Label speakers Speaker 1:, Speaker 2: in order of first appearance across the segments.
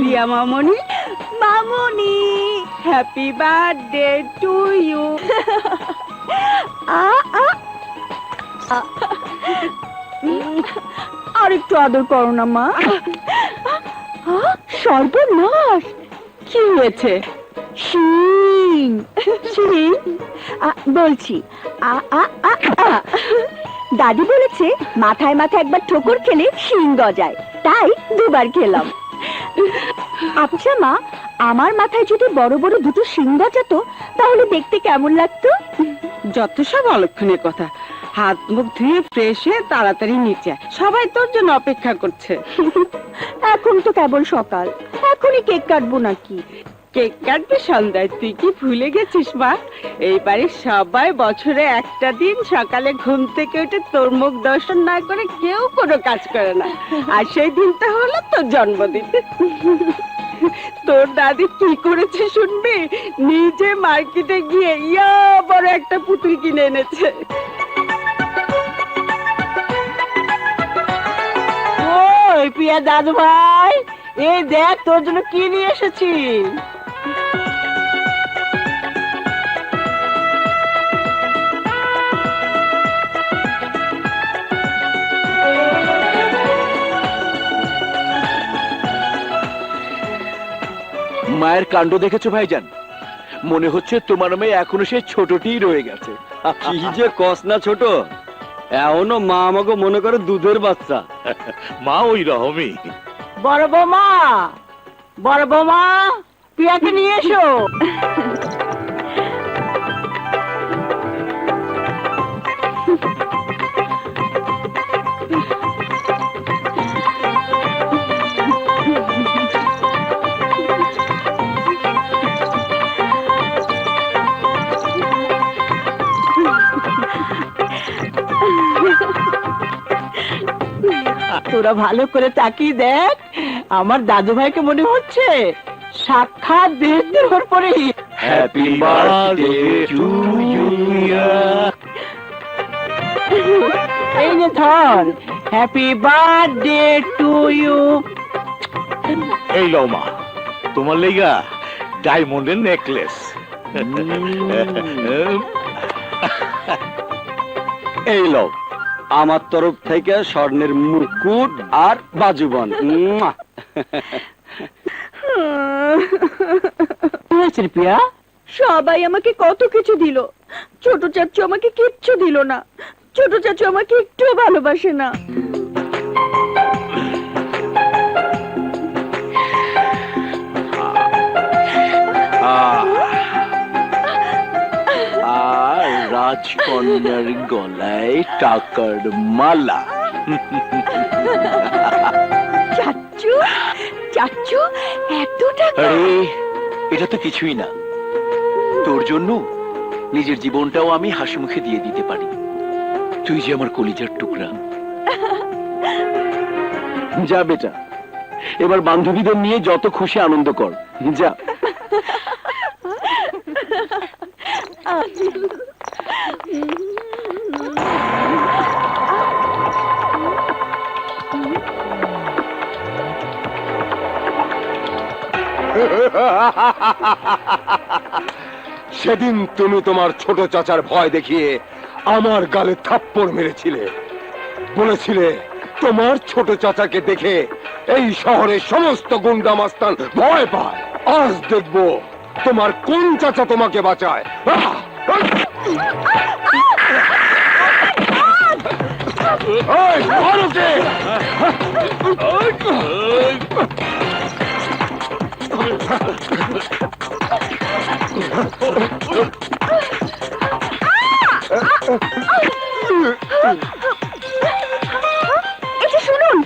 Speaker 1: প্রিয়া মামনি, মামনি happy birthday to you. আর একটু আদর করো না মা। সর্বনাশ, কি হয়েছে? শিং শিং বলছি, দাদি বলেছে মাথায় মাথায় একবার ঠোকর খেলে শিং গজায়, তাই দুবার খেলাম। আচ্ছা মা, আমার মাথায় যদি বড় বড় দুটো শিং গজাতো তাহলে দেখতে কেমন লাগতো? যত সব অলক্ষণের কথা। হাত মুখ ধুয়ে ফ্রেশ হয়ে তাড়াতাড়ি নিচে, সবাই তোর জন্য অপেক্ষা করছে। এখন তো কেবল সকাল, এখনই কেক কাটবো নাকি? কেক কাটবে সন্ধ্যায়, তুই কি ভুলে গেছিস মা? এই বাড়ির সবাই বছরে একটা দিন সকালে ঘুম থেকে উঠে তোর মুখ দর্শন না করে কেউ কোনো কাজ করে না, আর সেই দিনটা হলো তোর জন্মদিন। তোর দাদি কি করেছে শুনবি? নিজে মার্কেটে গিয়ে ইয়া বড় একটা পুতুল কিনে এনেছে। ওই প্রিয়া দাদু ভাই, এই দেখ তোর জন্য কি নিয়ে এসেছি।
Speaker 2: মায়ের কাণ্ড দেখেছো ভাইজান? মনে হচ্ছে তোমার মেয়ে এখনো সেই ছোটটিই রয়ে গেছে।
Speaker 3: কি যে কস না ছোট, এখনো মা আমাকে মনে করে দুধের বাচ্চা।
Speaker 4: মা ওই রকমই।
Speaker 1: বড় বৌমা, বড় বৌমা, প্রিয়াকে নিয়ে এসো। তোরা ভালো করে তাকিয়ে দেখ, আমার দাদু ভাইকে মনে হচ্ছে সাক্ষাৎ দেহের পরে।
Speaker 2: Happy birthday to you.
Speaker 1: এই যে ধর, হ্যাপি বার্থডে টু ইউ।
Speaker 4: এই লও মা, তোমার লেগা ডায়মন্ডের নেকলেস।
Speaker 3: এই লও আমার তরফ থেকে স্বর্ণের মুকুট আর বাজুবন।
Speaker 1: প্রিয়া, সবাই আমাকে কত কিছু দিল, ছোট চাচু আমাকে কিচ্ছু দিল না। ছোট চাচু আমাকে একটুও ভালোবাসে না।
Speaker 2: আর রাজকন্যার গলায় টাকার মালা।
Speaker 1: চাচু, চাচু এত টাকা?
Speaker 2: আরে এটা তো কিছুই না, তোর জন্য নিজের জীবনটাও আমি হাসি মুখে দিয়ে দিতে পারি। তুই যে আমার কলিজার টুকরা। যা বেটা, এবার বান্ধবীদের নিয়ে যত খুশি আনন্দ কর, যা।
Speaker 5: সেদিন তুমি তোমার ছোট চাচার ভয় দেখিয়ে আমার গালে থাপ্পড় মেরেছিলে, বলেছিলে তোমার ছোট চাচাকে দেখে এই শহরের সমস্ত গুন্ডা মাস্তান ভয় পায়। আজ দেখবো তোমার কোন চাচা তোমাকে বাঁচায়। এই, ধর ওকে!
Speaker 1: এটা শুনুন।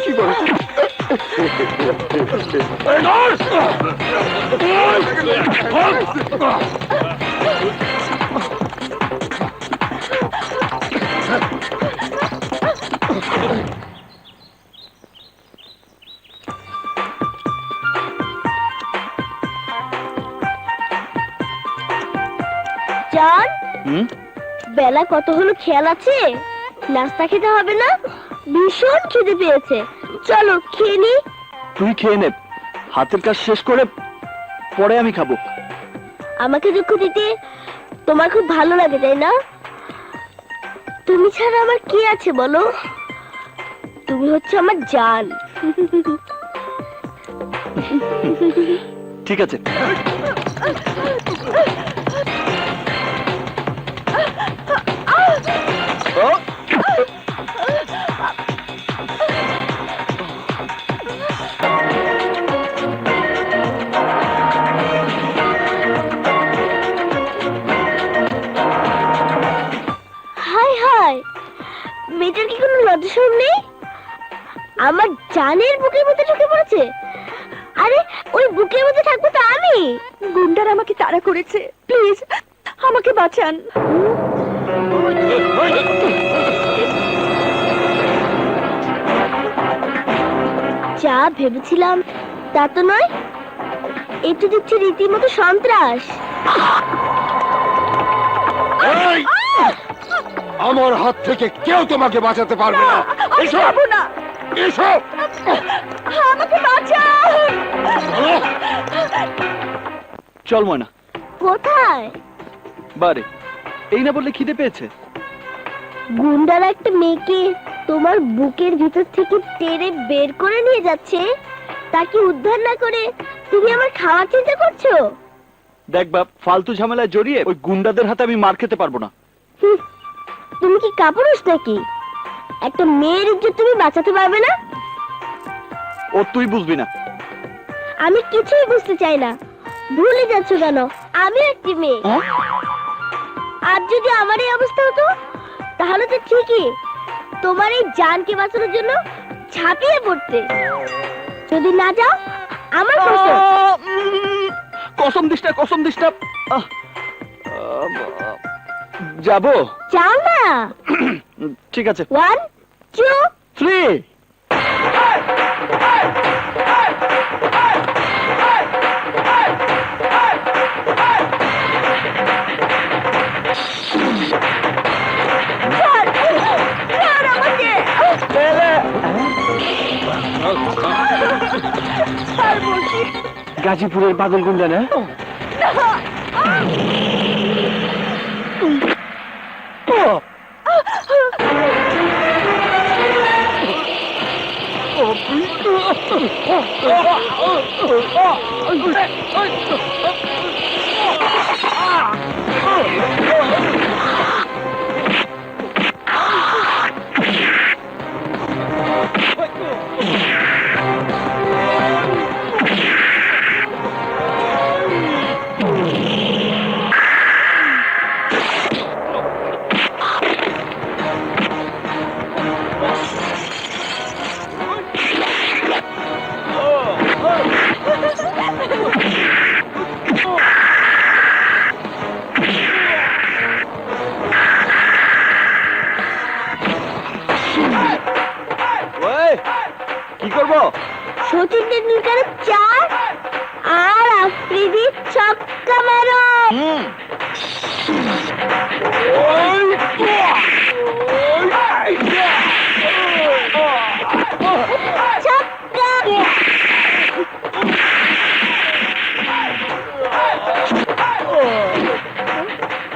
Speaker 5: কি করে?
Speaker 6: জান, বেলা কত হলো খেয়াল আছে? নাস্তা খেতে হবে না? ভীষণ খিদে পেয়েছে, চলো খেয়ে নি।
Speaker 3: তুই খেয়ে নে, হাতের কাজ শেষ করে পরে আমি খাবো।
Speaker 6: আমাকে দুঃখ দিতে তোমার খুব ভালো লাগে তাই না? তুমি ছাড়া আমার কি আছে বলো? তুমি হচ্ছে আমার জান।
Speaker 3: ঠিক আছে। ও,
Speaker 6: হাই হাই, মেয়েটার কি কোনো লজ্জা শরম নেই? আমার জানের বুকের মধ্যে ঢুকে পড়েছে। আরে ওই বুকের মধ্যে থাকবো তো আমি।
Speaker 1: গুন্ডার আমাকে তাড়া করেছে, প্লিজ আমাকে বাঁচান।
Speaker 6: যা ভেবেছিলাম তা তো নয়, একটু দেখছি রীতিমতো সন্ত্রাস।
Speaker 5: এই! আমার হাত থেকে কেউ তোমাকে বাঁচাতে পারবে না।
Speaker 1: আমি
Speaker 5: এসো,
Speaker 1: যাবো না,
Speaker 5: এসো।
Speaker 1: আমাকে বাঁচান।
Speaker 3: চল ময়না।
Speaker 6: কোথায়?
Speaker 3: বারে, এই না বললে খিদে পেয়েছে।
Speaker 6: গুন্ডারা একটা মেয়েকে তোমার বুকের ভিতর থেকে টেনে বের করে নিয়ে যাচ্ছে, তাকে উদ্ধার না করে তুমি আমার খাওয়ার চিন্তা করছো?
Speaker 3: দেখ বাপ, ফালতু ঝামেলায় জড়িয়ে ওই গুন্ডাদের হাতে আমি মার খেতে পারবো না।
Speaker 6: হুঁ, তুমি কি কাপুরুষ নাকি? একটা মেয়ের ইজ্জত তুমি বাঁচাতে পারবে না?
Speaker 3: ও তুই বুঝবি না।
Speaker 6: আমি কিছুই বুঝতে চাই না। ভুলে যাচ্ছ কেন? আমি একটি মেয়ে। আর যদি আমার এই অবস্থা হতো তাহলে তো ঠিকই তোমার এই জানকে বাঁচানোর জন্য ঝাঁপিয়ে পড়তে। যদি না যাও আমার কসম।
Speaker 3: কসম দিস না, কসম দিস না। যাবো।
Speaker 6: যাও না।
Speaker 3: ঠিক আছে।
Speaker 6: 1 2
Speaker 3: 3
Speaker 1: ছাড় আমাকে। ছাড় বলছি।
Speaker 3: গাজীপুরের বাদল গুন্ডা না? কি করবো?
Speaker 6: সচিন টেন্ডুলকারের 4 আর আফ্রিদির ছক্কা মারো। ছক্কা।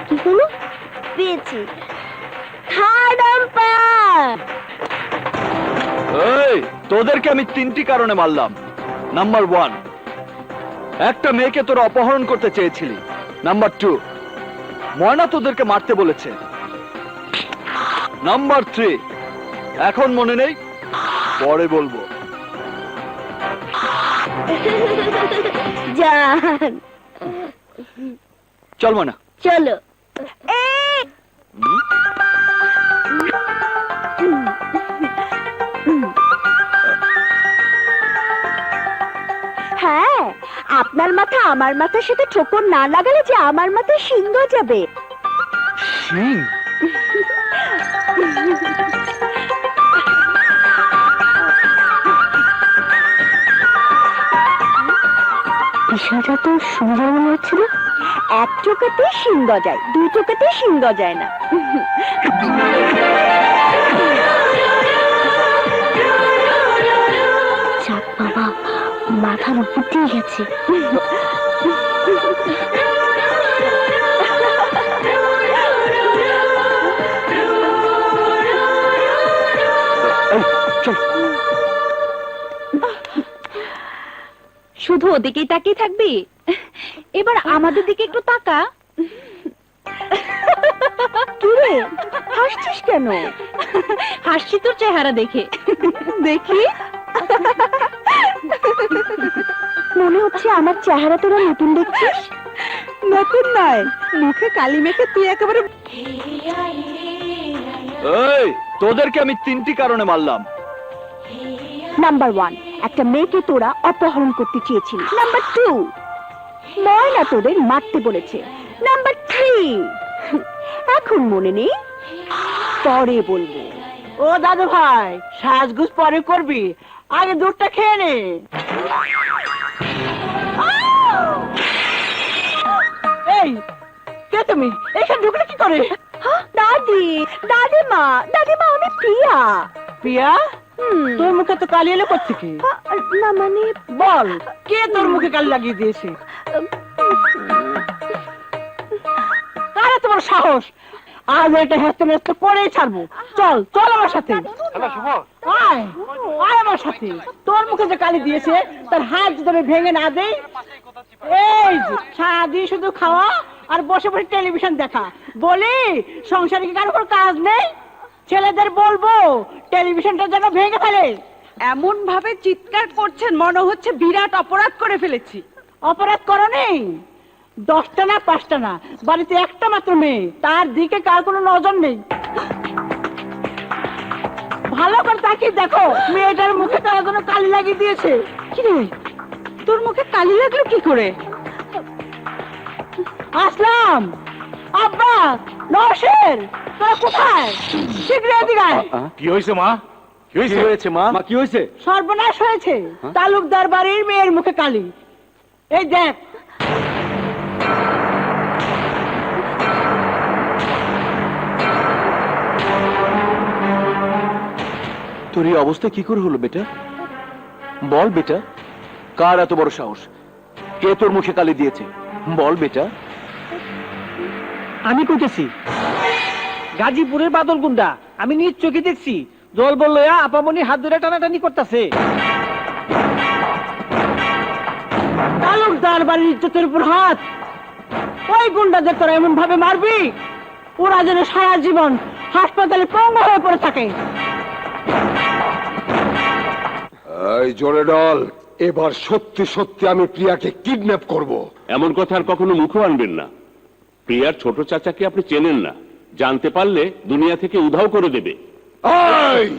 Speaker 6: কি হলো? পেয়েছি। Third umpire.
Speaker 3: এই, তোদেরকে আমি 3টি কারণে মারলাম। নাম্বার 1, একটা মেয়েকে তোরা অপহরণ করতে চেয়েছিলি। নাম্বার 2, ময়না তোদেরকে মারতে বলেছে। নাম্বার 3, এখন মনে নেই, পরে বলবো।
Speaker 6: জান
Speaker 3: চল ময়না।
Speaker 6: চলো।
Speaker 1: হ্যাঁ, আপনার মাথা আমার মাথার সাথে ঠোকর না লাগালে যে আমার মাথায় শিং যাবে।
Speaker 3: শিং?
Speaker 6: বিষয়টা তো সুন্দর মনে হচ্ছে না?
Speaker 1: এক টোকাতে শিং যায়, 2 টোকাতে শিং যায় না।
Speaker 6: মাথা আমার ফুটিয়ে গেছে।
Speaker 1: শুধু ওদিকেই তাকিয়ে থাকবি? এবার আমাদের দিকে একটু তাকা। কি রে, হাসছিস কেন? হাসছি তোর চেহারা দেখে। দেখি, মনে হচ্ছে আমার চেহারা তোরা নতুন দেখছিস। নতুন নয়, মুখে কালি মেখে তুই একেবারে।
Speaker 3: এই, তোদেরকে আমি 3টি কারণে মারলাম।
Speaker 1: নাম্বার 1, একটা মেয়েকে তোরা অপহরণ করতে চেয়েছিলি। নাম্বার 2, ময়না তোদের মারতে বলেছে। নাম্বার 3, এখন মনে নেই, পরে বলবো।
Speaker 7: ও দাদু ভাই, সাজগুজ পরে করবি, আগে দুধটা খেয়ে নে। এই, কে তুমি? এখানে ঢুকলে কি করে?
Speaker 1: দাদি, দাদিমা, দাদিমা, আমি প্রিয়া।
Speaker 7: প্রিয়া, তোর মুখে তো কালি এলো কোত্থেকে?
Speaker 1: না মানে,
Speaker 7: বল, কে তোর মুখে কালি লাগিয়ে দিয়েছে? আরে তোমার সাহস! আজ এটা হেসতে হেসতে পরেই ছাড়বো। চল চল আমার সাথে, আয় আয় আমার সাথে। তোর মুখে যে কালি দিয়েছে তার হাত যদি আমি ভেঙে না দেই। এই যে সারাদিন শুধু খাওয়া আর বসে বসে টেলিভিশন দেখা, বলি সংসারে কি কারো কোনো কাজ নেই? ছেলেদের বলবো টেলিভিশনটা যেন ভেঙে ফেলে।
Speaker 8: এমন ভাবে চিৎকার করছেন মনে হচ্ছে বিরাট অপরাধ করে ফেলেছি।
Speaker 7: অপরাধ করো নেই, 10টা না 5টা না, বাড়িতে একটা মাত্র মেয়ে, তার দিকে কার কোনো নজর নেই। ভালো করে তাকিয়ে দেখো, মেয়েটার মুখে কার কোনো কালি লাগিয়ে দিয়েছে।
Speaker 8: কি রে, তোর মুখে কালি লাগলো কি করে?
Speaker 7: আসলাম, আব্বা, নওশের, তোরা কোথায়? শীঘ্র এদিকে আয়।
Speaker 4: কি হয়েছে মা? কি
Speaker 3: কি
Speaker 4: হয়েছে?
Speaker 3: হয়েছে মা? কি হয়েছে?
Speaker 7: সর্বনাশ হয়েছে, তালুকদার বাড়ির মেয়ের মুখে কালি। এই দেখ।
Speaker 2: তোর এই অবস্থা কি করে হলো বেটা? বল বেটা, কার এত বড় সাহস? কে তোর মুখে কালি দিয়েছে? বল বেটা।
Speaker 7: আমি কইতেছি, গাজীপুরের বাদল গুন্ডা, আমি নিজ চোখে দেখছি। দল বললো আপামনি হাত ধরে টানাটানি করতেছে। তালুকদার বাড়ির ইজ্জতের উপর হাত। ওই গুন্ডাদের তোরা এমন ভাবে মারবি, ওরা যেন সারা জীবন হাসপাতালে পঙ্গু হয়ে পড়ে থাকে।
Speaker 5: এই জোরে ডল, এবার সত্যি সত্যি আমি প্রিয়াকে কিডন্যাপ করব।
Speaker 9: এমন কথা আর কখনো মুখও আনবেন না। প্রিয়ার ছোট চাচাকে আপনি চেনেন না, জানতে পারলে দুনিয়া থেকে উধাও করে দেবে।
Speaker 5: এই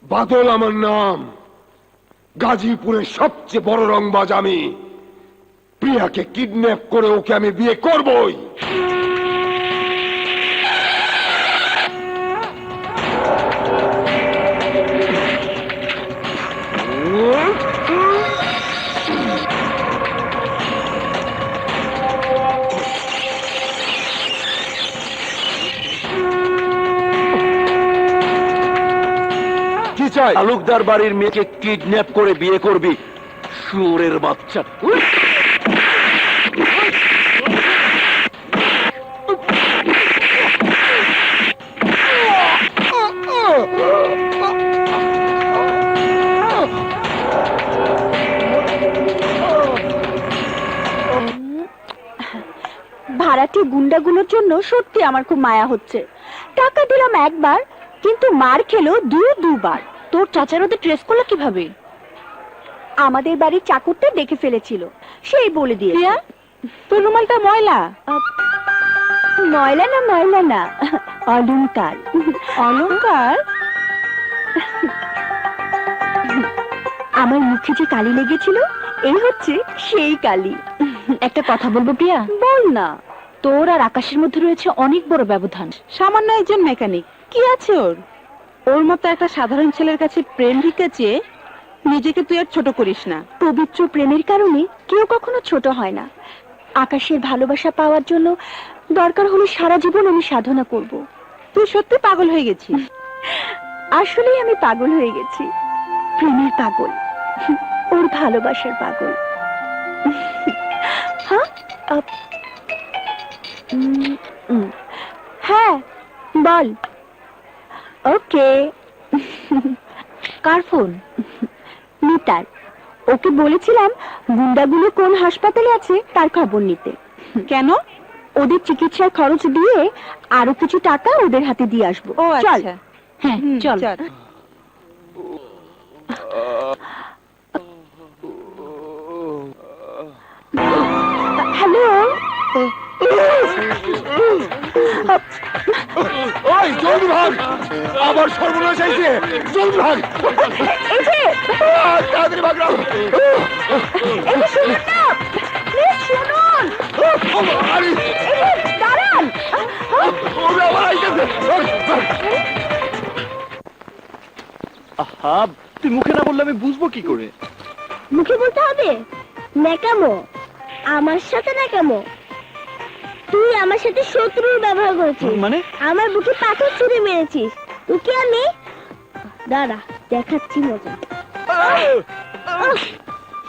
Speaker 5: বাদল আমার নাম, গাজীপুরের সবচেয়ে বড় রংবাজ আমি। প্রিয়াকে কিডন্যাপ করে ওকে আমি বিয়ে করবই।
Speaker 2: কি চাই? তালুকদার বাড়ির মেয়েকে কিডন্যাপ করে বিয়ে করবি, শুয়োরের বাচ্চা।
Speaker 1: ভাড়াটি গুন্ডাগুলোর জন্য সত্যি আমার খুব মায়া হচ্ছে। টাকা দিলাম একবার, কিন্তু মার খেলো দুবার। তোর চাচার ওদের ট্রেস করলো কিভাবে? আমাদের বাড়ির চাকরটা দেখে ফেলেছিল, সেই বলে দিয়ে। তোর রুমালটা ময়লা। ময়লা না, ময়লা না, অলংকার। অলংকার? আমার মুখে যে কালি লেগেছিল, এই হচ্ছে সেই কালি। একটা কথা বলবো প্রিয়া? বল না। তোর আর আকাশের মধ্যে রয়েছে অনেক বড় ব্যবধান।
Speaker 8: সামান্য একজন মেকানিক, কি আছে ওর? ওর মতো একটা সাধারণ ছেলের কাছে প্রেম ভিক্ষা চেয়ে নিজেকে তুই আর ছোট করিস না।
Speaker 1: পবিত্র প্রেমের কারণে কেউ কখনো ছোট হয় না। আকাশের ভালোবাসা পাওয়ার জন্য দরকার হলে সারা জীবন আমি সাধনা করব।
Speaker 8: তুই সত্যি পাগল হয়ে গেছিস।
Speaker 1: আসলেই আমি পাগল হয়ে গেছি, প্রেমের পাগল। ও ওর ভালোবাসার পাগল। হ্যাঁ হ্যাঁ বল। ওকে। কার ফোন? মিতার। ওকে বলেছিলাম গুন্ডাগুলো কোন হাসপাতালে আছে তার খবর নিতে।
Speaker 8: কেন?
Speaker 1: ওদের চিকিৎসার খরচ দিয়ে আরো কিছু টাকা ওদের হাতে দিয়ে আসবো।
Speaker 8: ও
Speaker 1: চল।
Speaker 8: আচ্ছা।
Speaker 1: হ্যাঁ চল। হ্যালো।
Speaker 5: ওই জলদি ভাগ, আবার সর্বনাশ হয়েছে, জলদি ভাগ।
Speaker 1: এই যে
Speaker 5: তাড়াতাড়ি ভাগ রাও।
Speaker 1: এই যে শুনুন না, প্লিজ শুনুন।
Speaker 5: আরে,
Speaker 1: এই যে দাঁড়ান।
Speaker 5: ওরে আবার আইতেছে।
Speaker 3: আহা, তুই মুখে না বললে আমি বুঝবো কি করে?
Speaker 6: মুখে বলতে হবে? ন্যাকামো, আমার সাথে ন্যাকামো। তুই আমার সাথে শত্রুর ব্যবহার করেছিস,
Speaker 3: মানে?
Speaker 6: আমার বুকে পাথর ছুঁড়ে মেরেছিস। তোকে আমি দাঁড়া দেখাচ্ছি মজা।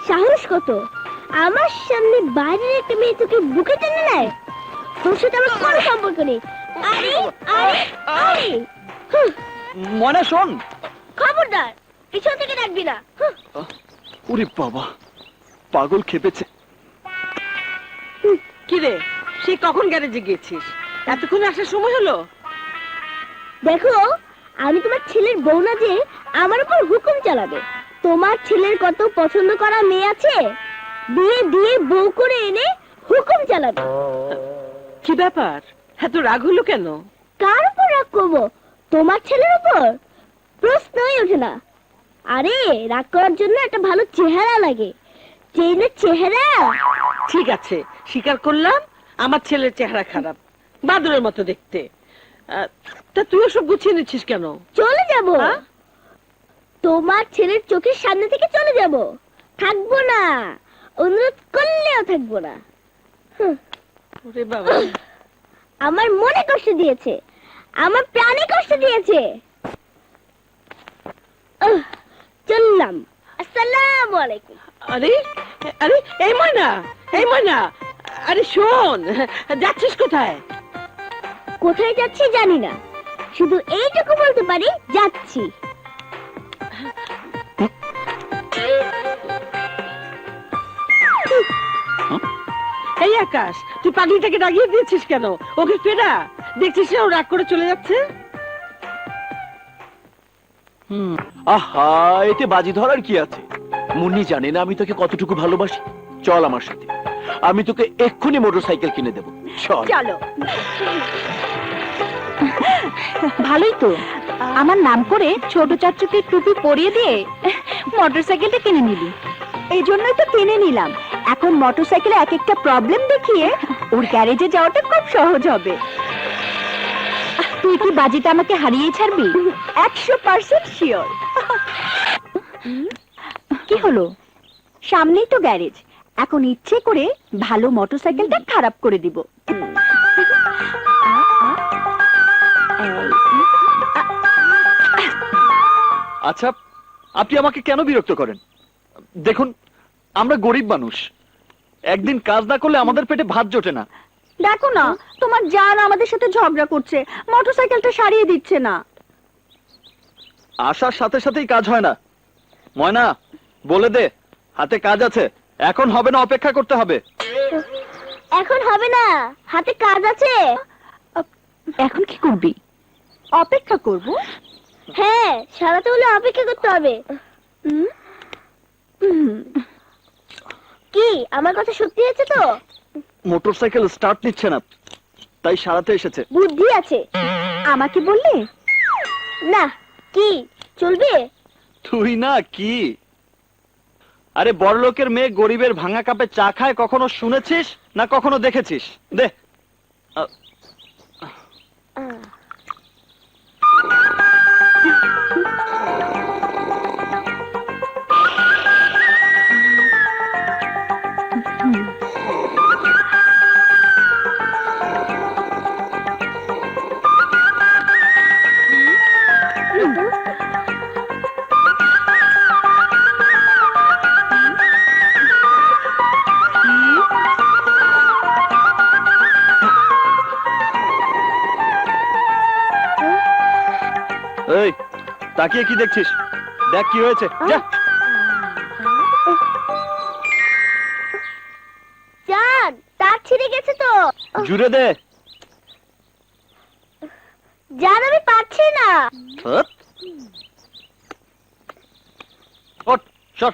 Speaker 6: সাহস কত? আমার সামনে বাইরের একটা মেয়ে তোকে বুকে টেনে নেয়। তোর সাথে আমার কোনো সম্পর্ক নেই। আরে আরে আরে, হুঁ,
Speaker 3: মনে শোন।
Speaker 6: খবরদার পিছন থেকে ডাকবি না। হুঁ।
Speaker 3: ওরে বাবা, পাগল খেপেছে।
Speaker 7: কি রে, সে কখন গ্যারেজে গিয়েছিস? এতক্ষণে আসার সময় হলো?
Speaker 6: দেখো, আমি তোমার ছেলের বউ না যে আমার উপর হুকুম চালাবে। তোমার ছেলের কত পছন্দ করা মেয়ে আছে, বিয়ে দিয়ে বউ করে এনে হুকুম চালাবে।
Speaker 7: কি ব্যাপার, এত রাগ হলো কেন?
Speaker 6: কার উপর রাগ করবো? তোমার ছেলের উপর? প্রশ্নই ওঠে না। আরে রাগ করার জন্য একটা ভালো চেহারা লাগে। চেনের চেহারা।
Speaker 7: ঠিক আছে, স্বীকার করলাম আমার ছেলের চেহারা খারাপ, বাদরের মতো দেখতে। তা তুই ওসব গুছিয়ে নিচ্ছিস কেন?
Speaker 6: চলে যাব।
Speaker 7: হ্যাঁ?
Speaker 6: তোমার ছেলের চোখের সামনে থেকে চলে যাব। থাকবো না, অনুরোধ করলেও থাকবো না। হুঁ,
Speaker 7: ওরে বাবা,
Speaker 6: আমার মনে কষ্ট দিয়েছে, আমার প্রাণে কষ্ট দিয়েছে। চললাম। আসসালামু আলাইকুম।
Speaker 7: আরে আরে, এই ময়না, এই ময়না, আরে শোন, যাচ্ছিস কোথায়?
Speaker 6: কোথায় যাচ্ছি জানি না, শুধু এইটুকু বলতে পারি যাচ্ছি।
Speaker 7: এই আকাশ, তুই পাগলিটাকে ডাকিয়ে দিয়েছিস কেন? ওকে ফেরা, দেখছিস না ও রাগ করে চলে যাচ্ছে।
Speaker 2: আহা, এতে বাজি ধরার কি আছে? মুন্নি জানে না আমি তোকে কতটুকু ভালোবাসি। চল আমার সাথে, আমি তোকে এক্ষুনি মোটরসাইকেল কিনে দেবো। চল।
Speaker 1: চলো। ভালোই তো, আমার নাম করে ছোট চাচুকে টুপি পরিয়ে দিয়ে মোটরসাইকেলটা কিনে নিলি। এই জন্যই তো কিনে নিলাম। এখন মোটরসাইকেলে এক একটা প্রবলেম দেখিয়ে ওর গ্যারেজে যাওয়াটা খুব সহজ হবে। তুই কি বাজিটা আমাকে হারিয়ে ছাড়বি? 100% শিওর। কি হলো? সামনেই তো গ্যারেজ, এখন ইচ্ছে করে ভালো মোটরসাইকেলটা খারাপ করে দিব।
Speaker 3: আচ্ছা, আপনি আমাকে কেন বিরক্ত করেন? দেখুন, আমরা গরিব মানুষ, একদিন কাজ না করলে আমাদের পেটে ভাত জোটে না।
Speaker 1: দেখো না, তোমার জান আমাদের সাথে ঝগড়া করছে, মোটরসাইকেলটা সারিয়ে দিচ্ছে না।
Speaker 3: আসার সাথে সাথেই কাজ হয় না। ময়না, বলে দে হাতে কাজ আছে, এখন হবে না, অপেক্ষা করতে হবে।
Speaker 6: এখন হবে না, হাতে কাজ আছে।
Speaker 1: এখন কি করবি? অপেক্ষা করব।
Speaker 6: হ্যাঁ, সারাতে হলে অপেক্ষা করতে হবে। কি আমার কথা সত্যি হয়েছে তো?
Speaker 3: মোটরসাইকেল স্টার্ট নিচ্ছে না, তাই সারাতে এসেছে।
Speaker 6: বুদ্ধি আছে।
Speaker 1: আমাকে বললে?
Speaker 6: না, কি চলবে?
Speaker 3: তুই না কি? আরে বড়লোকের মেয়ে গরিবের ভাঙা কাপে চা খায় কখনো শুনেছিস না কখনো দেখেছিস? দে। তাকিয়ে কি দেখছিস? দেখ কি হয়েছে, যা।
Speaker 6: জান, তার ছিঁড়ে গেছে তো।
Speaker 3: জুড়ে দে।
Speaker 6: জান, আমি পারছি না।
Speaker 3: হপ। ওঠ, সর।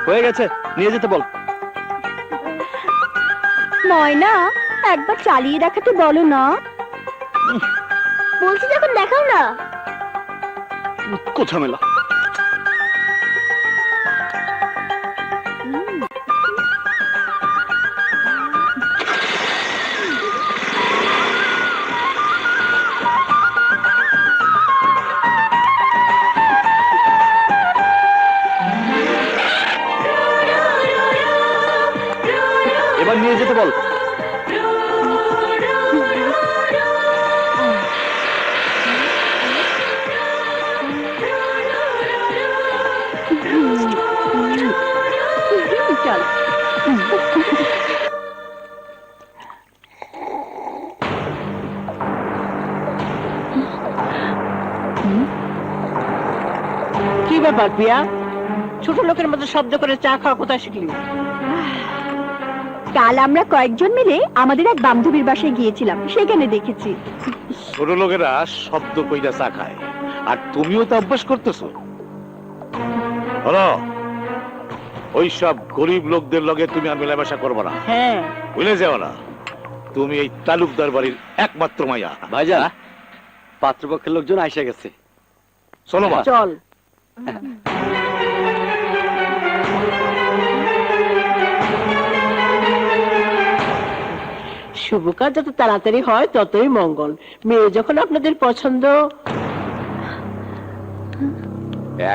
Speaker 3: হয়ে গেছে, নিয়ে যেতে বল।
Speaker 1: ময়না, একবার চালিয়ে দেখাতে বলো না।
Speaker 6: বলছি যখন দেখাও না।
Speaker 3: কোথা মেলা। এবার নিয়ে যেতে বল।
Speaker 1: চল।
Speaker 7: কি ব্যাপার প্রিয়া, ছোট লোকের মতো শব্দ করে চা খাওয়া কোথায় শিখলি?
Speaker 1: কাল আমরা কয়েকজন মিলে আমাদের এক বান্ধবীর বাসায় গিয়েছিলাম, সেখানে দেখেছি।
Speaker 4: ছোট লোকেরা শব্দ কইরা চা খায়, আর তুমিও তো অভ্যাস করতেছো। হলো, ওই সব গরিব লোকদের লগে তুমি আর মেলামেশা করবে না,
Speaker 7: হ্যাঁ,
Speaker 4: ভুলে যাও না। তুমি এই তালুকদার বাড়ির একমাত্র মাইয়া।
Speaker 3: ভাইজান, পাত্রপক্ষের লোকজন আইসা গেছে।
Speaker 4: চলো মা।
Speaker 7: চল। শুভ কাজ যত তাড়াতাড়ি হয় ততই মঙ্গল। মেয়ে যখন আপনাদের পছন্দ।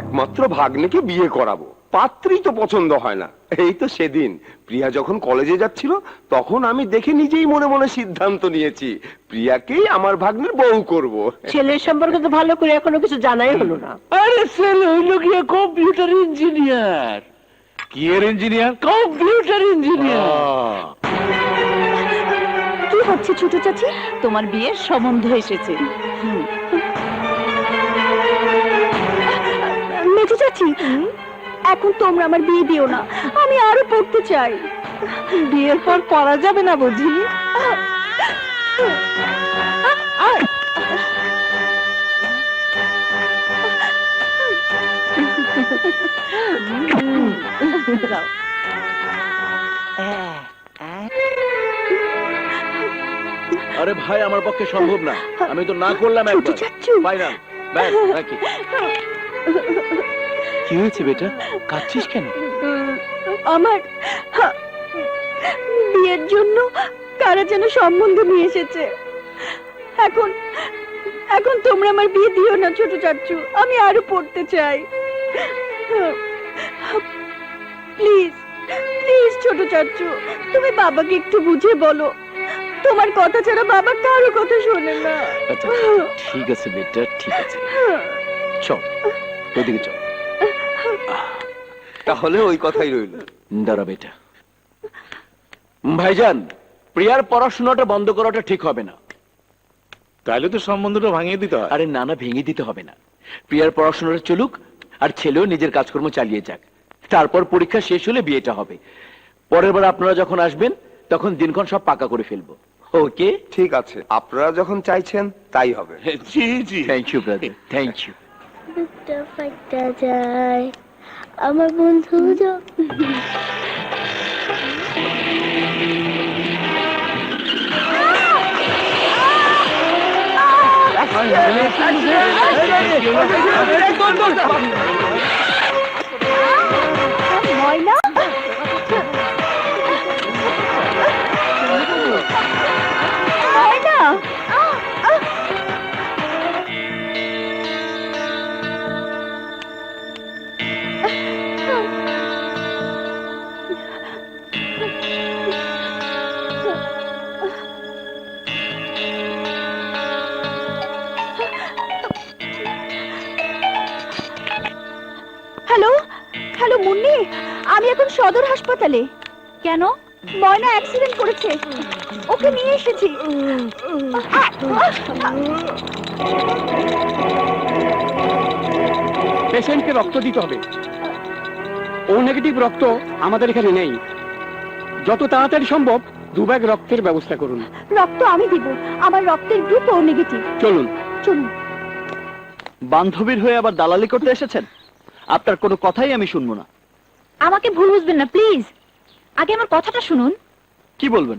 Speaker 5: একমাত্র ভাগ্নেকে বিয়ে করাবো, পাত্রী তো পছন্দ হয় না। এই তো সেদিন প্রিয়া যখন কলেজে যাচ্ছিল, তখন আমি দেখে নিজেই মনে মনে সিদ্ধান্ত নিয়েছি প্রিয়াকেই আমার ভাগ্নের বউ করব।
Speaker 7: ছেলের সম্পর্কে তো ভালো করে এখনো কিছু জানাই হলো না।
Speaker 4: আরে ছেলে হইল গিয়ে কম্পিউটার ইঞ্জিনিয়ার। কি এর ইঞ্জিনিয়ার? Computer engineer.
Speaker 1: কি হচ্ছে ছোট চাচি?
Speaker 8: তোমার বিয়ের সম্বন্ধ এসেছে।
Speaker 1: মেজো চাচি, এখন তোমরা আমার বিয়ে দিও না, আমি আরো পড়তে চাই।
Speaker 8: বিয়ের পর করা যাবে না বুঝি?
Speaker 2: আরে ভাই, আমার পক্ষে সম্ভব না, আমি তো না করলাম
Speaker 1: ছোট
Speaker 2: একবার।
Speaker 1: চাচু।
Speaker 2: ফাইনাল, ব্যাস, রাখি। কি হয়েছে বেটা, কাঁদছিস কেন?
Speaker 1: আমার বিয়ের জন্য কারা যেন সম্বন্ধ নিয়ে এসেছে। এখন এখন তোমরা আমার বিয়ে দিও না ছোট চাচু, আমি আরো পড়তে চাই। প্লিজ প্লিজ ছোট চাচু, তুমি বাবাকে একটু বুঝে বলো। তোমার কথা ছাড়া বাবা কারো কথা শোনে না।
Speaker 2: আচ্ছা, ঠিক আছে বেটা, ঠিক আছে, চল ওইদিকে চল।
Speaker 5: তাহলে ওই কথাই রইল।
Speaker 2: দাঁড়া বেটা। ভাইজান, প্রিয়ার পড়াশোনাটা বন্ধ করাটা ঠিক হবে না।
Speaker 4: তাইলে তো সম্বন্ধটা ভাঙিয়ে দিতে হয়।
Speaker 2: আরে না না, ভেঙে দিতে হবে না। প্রিয়ার পড়াশোনাটা চলুক, আর ছেলেও নিজের কাজকর্ম চালিয়ে যাক। তারপর পরীক্ষা শেষ হলে বিয়েটা হবে। পরের বার আপনারা যখন আসবেন, তখন দিনক্ষণ সব পাকা করে ফেলবো। ওকে?
Speaker 5: ঠিক আছে, আপনারা যখন চাইছেন তাই হবে।
Speaker 4: জি জি।
Speaker 2: Thank you brother, thank you.
Speaker 6: দুটো ফাটা যায় আমার বন্ধু
Speaker 1: ময়না, ময়না, গেল মুন্নি? আমি এখন সদর হাসপাতালে। কেন? ময়না অ্যাক্সিডেন্ট করেছে, ওকে নিয়ে এসেছি।
Speaker 10: পেশেন্টকে রক্ত দিতে হবে। ও নেগেটিভ রক্ত আমাদের এখানে নেই। যত তাড়াতাড়ি সম্ভব 2 ব্যাগ রক্তের ব্যবস্থা করুন।
Speaker 1: রক্ত আমি দিব, আমার রক্তের গ্রুপ ও নেগেটিভ।
Speaker 10: চলুন।
Speaker 1: চলুন।
Speaker 3: বান্ধবীর হয়ে আবার দালালি করতে এসেছেন? আপনার কোনো কথাই আমি শুনবো না।
Speaker 1: আমাকে ভুল বুঝবেন না প্লিজ, আগে আমার কথাটা শুনুন।
Speaker 3: কি বলবেন?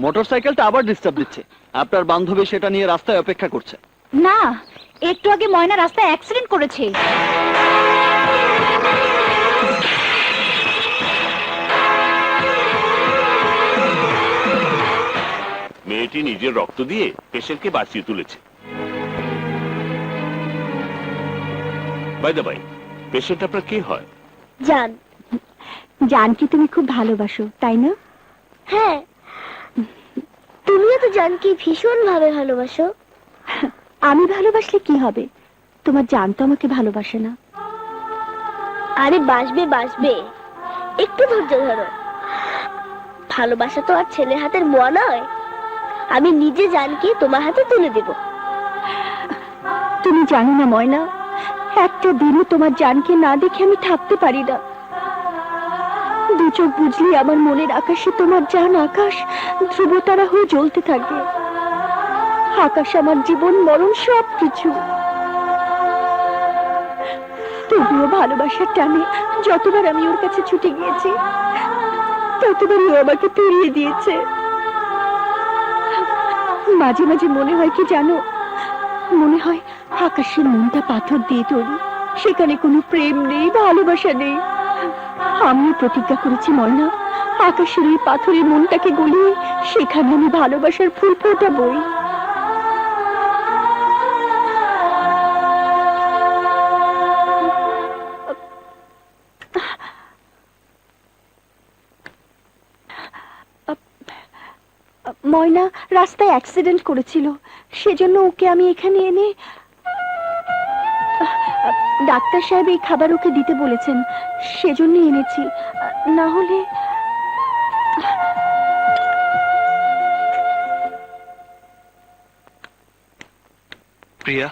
Speaker 3: মোটরসাইকেলটা আবার ডিস্টার্ব দিচ্ছে। আপনার বান্ধবী সেটা নিয়ে রাস্তায় অপেক্ষা করছে।
Speaker 1: না, একটু আগে ময়না রাস্তায় অ্যাক্সিডেন্ট করেছে।
Speaker 9: মেয়েটি নিজের রক্ত দিয়ে পেশেন্টকে বাঁচিয়ে তুলেছে। বাই দ্য বাই, পেশেন্ট আপনার কে হয়?
Speaker 6: জান।
Speaker 1: জানকি তুমি খুব ভালোবাসো, তাই না?
Speaker 6: হ্যাঁ, তুমিও তো জানকি ভীষণ ভাবে ভালোবাসো।
Speaker 1: আমি ভালোবাসলে কি হবে? তোমার জান তো আমাকে ভালোবাসে না।
Speaker 6: আরে বাসবে বাসবে, একটু ধৈর্য ধরো। ভালোবাসা তো আর ছেলের হাতের মোয়া নয়। আমি নিজে জানকি তোমার হাতে তুলে দেব।
Speaker 1: তুমি জানো না ময়না, একটা দিনও তোমার জানকে না দেখে আমি থাকতে পারি না। দু চোখ বুঝলি আমার মনের আকাশে তোমার জান আকাশ ধ্রুবতারা হয়ে জ্বলতে থাকে। আকাশ আমার জীবন মরণ সব কিছু। তবুও ভালোবাসার টানে যতবার আমি ওর কাছে ছুটে গিয়েছি, ততবারই ও আমাকে ফিরিয়ে দিয়েছে। মাঝে মাঝে মনে হয় কি জানো, মনে হয় আকাশের মনটা পাথর দিয়ে তৈরি, সেখানে কোনো প্রেম নেই, ভালোবাসা নেই। আমিও প্রতিজ্ঞা করেছি ময়না, আকাশের ওই পাথরের মনটাকে গলিয়ে সেখানে আমি ভালোবাসার ফুল ফোটাবই। ময়না রাস্তায় অ্যাক্সিডেন্ট করেছিল, সেজন্য ওকে আমি এখানে এনে ডাক্তার সাহেব এই খাবার ওকে দিতে বলেছেন, সেজন্য এনেছি। না হলে
Speaker 3: প্রিয়া,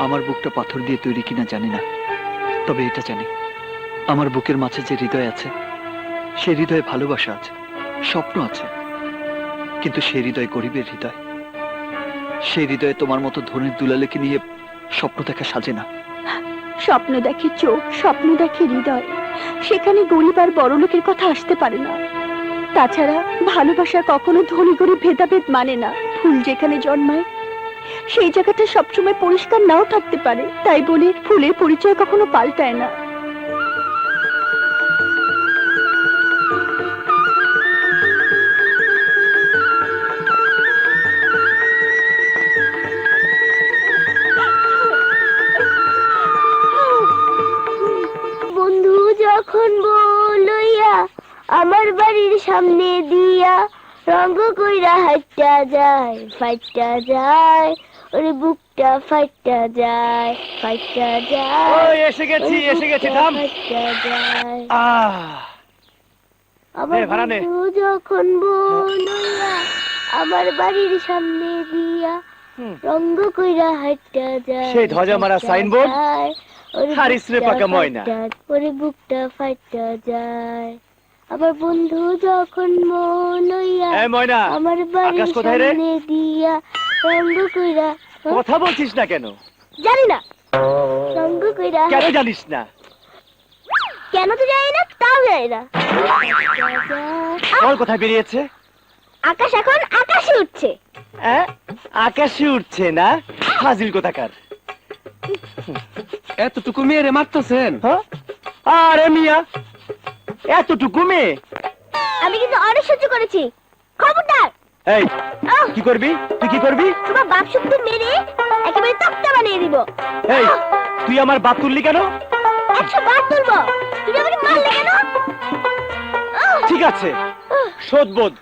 Speaker 3: আমার বুকটা পাথর দিয়ে তৈরি কিনা জানি না, তবে এটা জানি আমার বুকের মাঝে যে হৃদয় আছে, সেই হৃদয়ে ভালোবাসা আছে, স্বপ্ন আছে। কিন্তু সেই হৃদয় গরিবের হৃদয়। সেই হৃদয়ে তোমার মতো ধনের দুলালেকে নিয়ে স্বপ্ন দেখা সাজে না।
Speaker 1: স্বপ্ন দেখে চোখ, স্বপ্ন দেখে হৃদয়, সেখানে গরিব আর বড় লোকের কথা আসতে পারে না। তাছাড়া ভালোবাসা কখনো ধনী গরিব ভেদাভেদ মানে না। ফুল যেখানে জন্মায় সেই জায়গাটা সবসময় পরিষ্কার নাও থাকতে পারে, তাই বলে ফুলের পরিচয় কখনো পাল্টায় না।
Speaker 6: বন্ধু যখন বলইয়া আমার বাড়ির সামনে দিয়া রঙ কইরা হাইটা যায়, ফাইটা যায়, ওরে বুকটা ফাইটা যায়, ফাইটা যায়।
Speaker 3: ওই এসে গেছি, এসে গেছি, থাম।
Speaker 6: ফাইটা যায়।
Speaker 3: নে, ভাড়া নে।
Speaker 6: বন্ধু যখন বলইয়া আমার বাড়ির সামনে দিয়া রঙ কইরা হাইটা যায়,
Speaker 3: সেই ধ্বজা মারা
Speaker 6: ফাইটা
Speaker 3: সাইনবোর্ড,
Speaker 6: যায়, ওরে
Speaker 3: হারিস রে
Speaker 6: বুকটা
Speaker 3: পাকা ময়না।
Speaker 6: ফাইটা, ওরে বুকটা ফাইটা যায়। আমার বন্ধু যখন মন হইয়া
Speaker 3: এই ময়না,
Speaker 6: আমার বাড়ির
Speaker 3: আকাশ কোথায় রে?
Speaker 6: সামনে দিয়া রঙ্গ কইরা,
Speaker 3: কথা বলছিস না কেন?
Speaker 6: জানি না রঙ্গ কইরা,
Speaker 3: কেন জানিস না?
Speaker 6: কেন তো জানি না, তাও জানি না।
Speaker 3: বল কোথায় বেরিয়েছে?
Speaker 6: আকাশ এখন আকাশে উঠছে।
Speaker 3: আকাশে উঠছে না? ফাজিল কোথাকার।
Speaker 10: এতটুকু মেয়েরে মারতেছেন?
Speaker 3: হ্যাঁ? আরে মিয়া, এতটুকু মেয়ে?
Speaker 6: আমি কিন্তু অনেক সহ্য করেছি, খবরদার।
Speaker 3: এই কি করবি? তুই কি করবি?
Speaker 6: তোমার বাপ শক্তি মেরে একেবারে তক্তা বানিয়ে দিব।
Speaker 3: এই তুই আমার বাপ তুললি কেন?
Speaker 6: 100 বার তুলবো। তুমি আমাকে মারলে কেন?
Speaker 2: ঠিক আছে শোধবোধ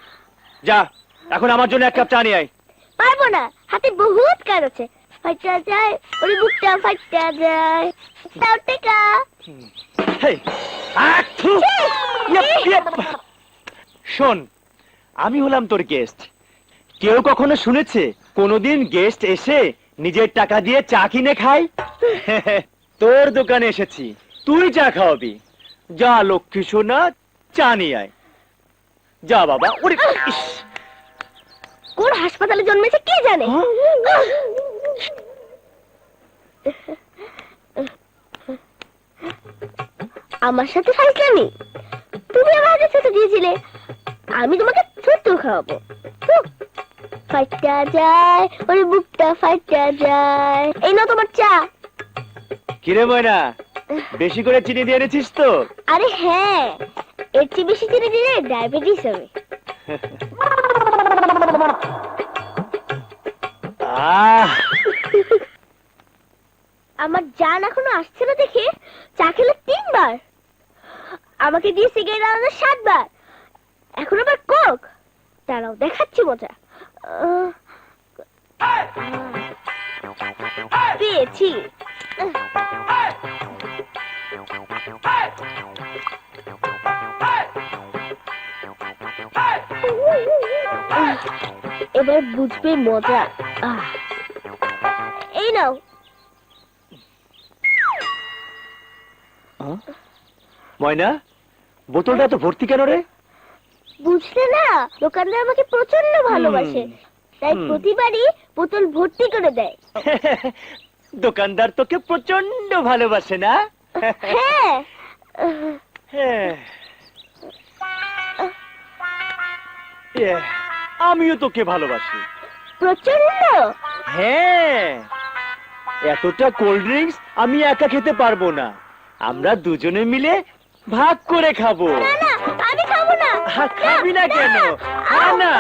Speaker 2: যা এখন আমার জন্য এক কাপ চা নিয়ে আয়
Speaker 6: পারবো না, হাতে বহুত কাজ আছে। ফাইটা যায়, ওরে বুকটা ফাইটা যায়। তাও টেকা।
Speaker 2: হেই, আচ্ছু! শোন, আমি হলাম তোর গেস্ট। কেউ কখনো শুনেছে কোনোদিন গেস্ট এসে নিজের টাকা দিয়ে চা কিনে খায়? তোর দোকানে এসেছি, তুই চা খাওয়াবি। যা লক্ষ্মী সোনা, চা নিয়ে আয়। যা বাবা। ওরে ইস!
Speaker 6: কোন হাসপাতালে জন্মেছে কে জানে? আমার সাথে ফাইজলামি? তুমি আমার হাতে ছুতো দিয়েছিলে, আমি তোমাকে ছুতো খাওয়াবো। ফাইটা যায়, ওরে বুকটা ফাইটা যায়। এই নাও তোমার চা।
Speaker 2: কিরে ময়না, বেশি করে চিনি দিয়ে এনেছিস তো?
Speaker 6: আরে হ্যাঁ, এর চেয়ে বেশি চিনি দিলে ডায়াবেটিস হবে।
Speaker 2: আহ
Speaker 6: আমার জান এখনো আসছে না দেখে চা খেলে 3 বার, আমাকে দিয়ে সিগারেট আলাদা 7 বার, এখন আবার কোক। দাঁড়াও দেখাচ্ছি মজা। পেয়েছি। এবার বুঝবে মজা। এই নাও।
Speaker 2: ময়না, বোতলটা তো ভর্তি কেন রে?
Speaker 6: বুঝলে না, দোকানদার আমাকে প্রচন্ড ভালোবাসে, তাই প্রতিবারই বোতল ভর্তি করে দেয়।
Speaker 2: দোকানদার তোকে প্রচন্ড ভালোবাসে না?
Speaker 6: হ্যাঁ।
Speaker 2: হ্যাঁ। আমিও তোকে ভালোবাসি
Speaker 6: প্রচন্ড।
Speaker 2: হ্যাঁ, এতটা কোল্ড ড্রিঙ্কস আমি একা খেতে পারবো না, আমরা দুজনে মিলে ভাগ করে খাবো।
Speaker 6: না না, আমি খাবো না।
Speaker 2: খাবি না কেন? খা না,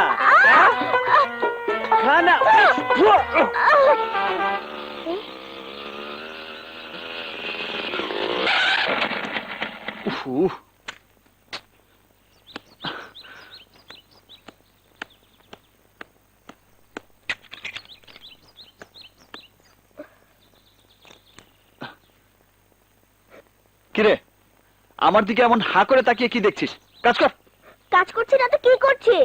Speaker 2: খা না।
Speaker 3: উফ, কিরে, আমার দিকে এমন হা করে তাকিয়ে কি দেখছিস? কাজ কর।
Speaker 6: কাজ করছি না তো কি করছি?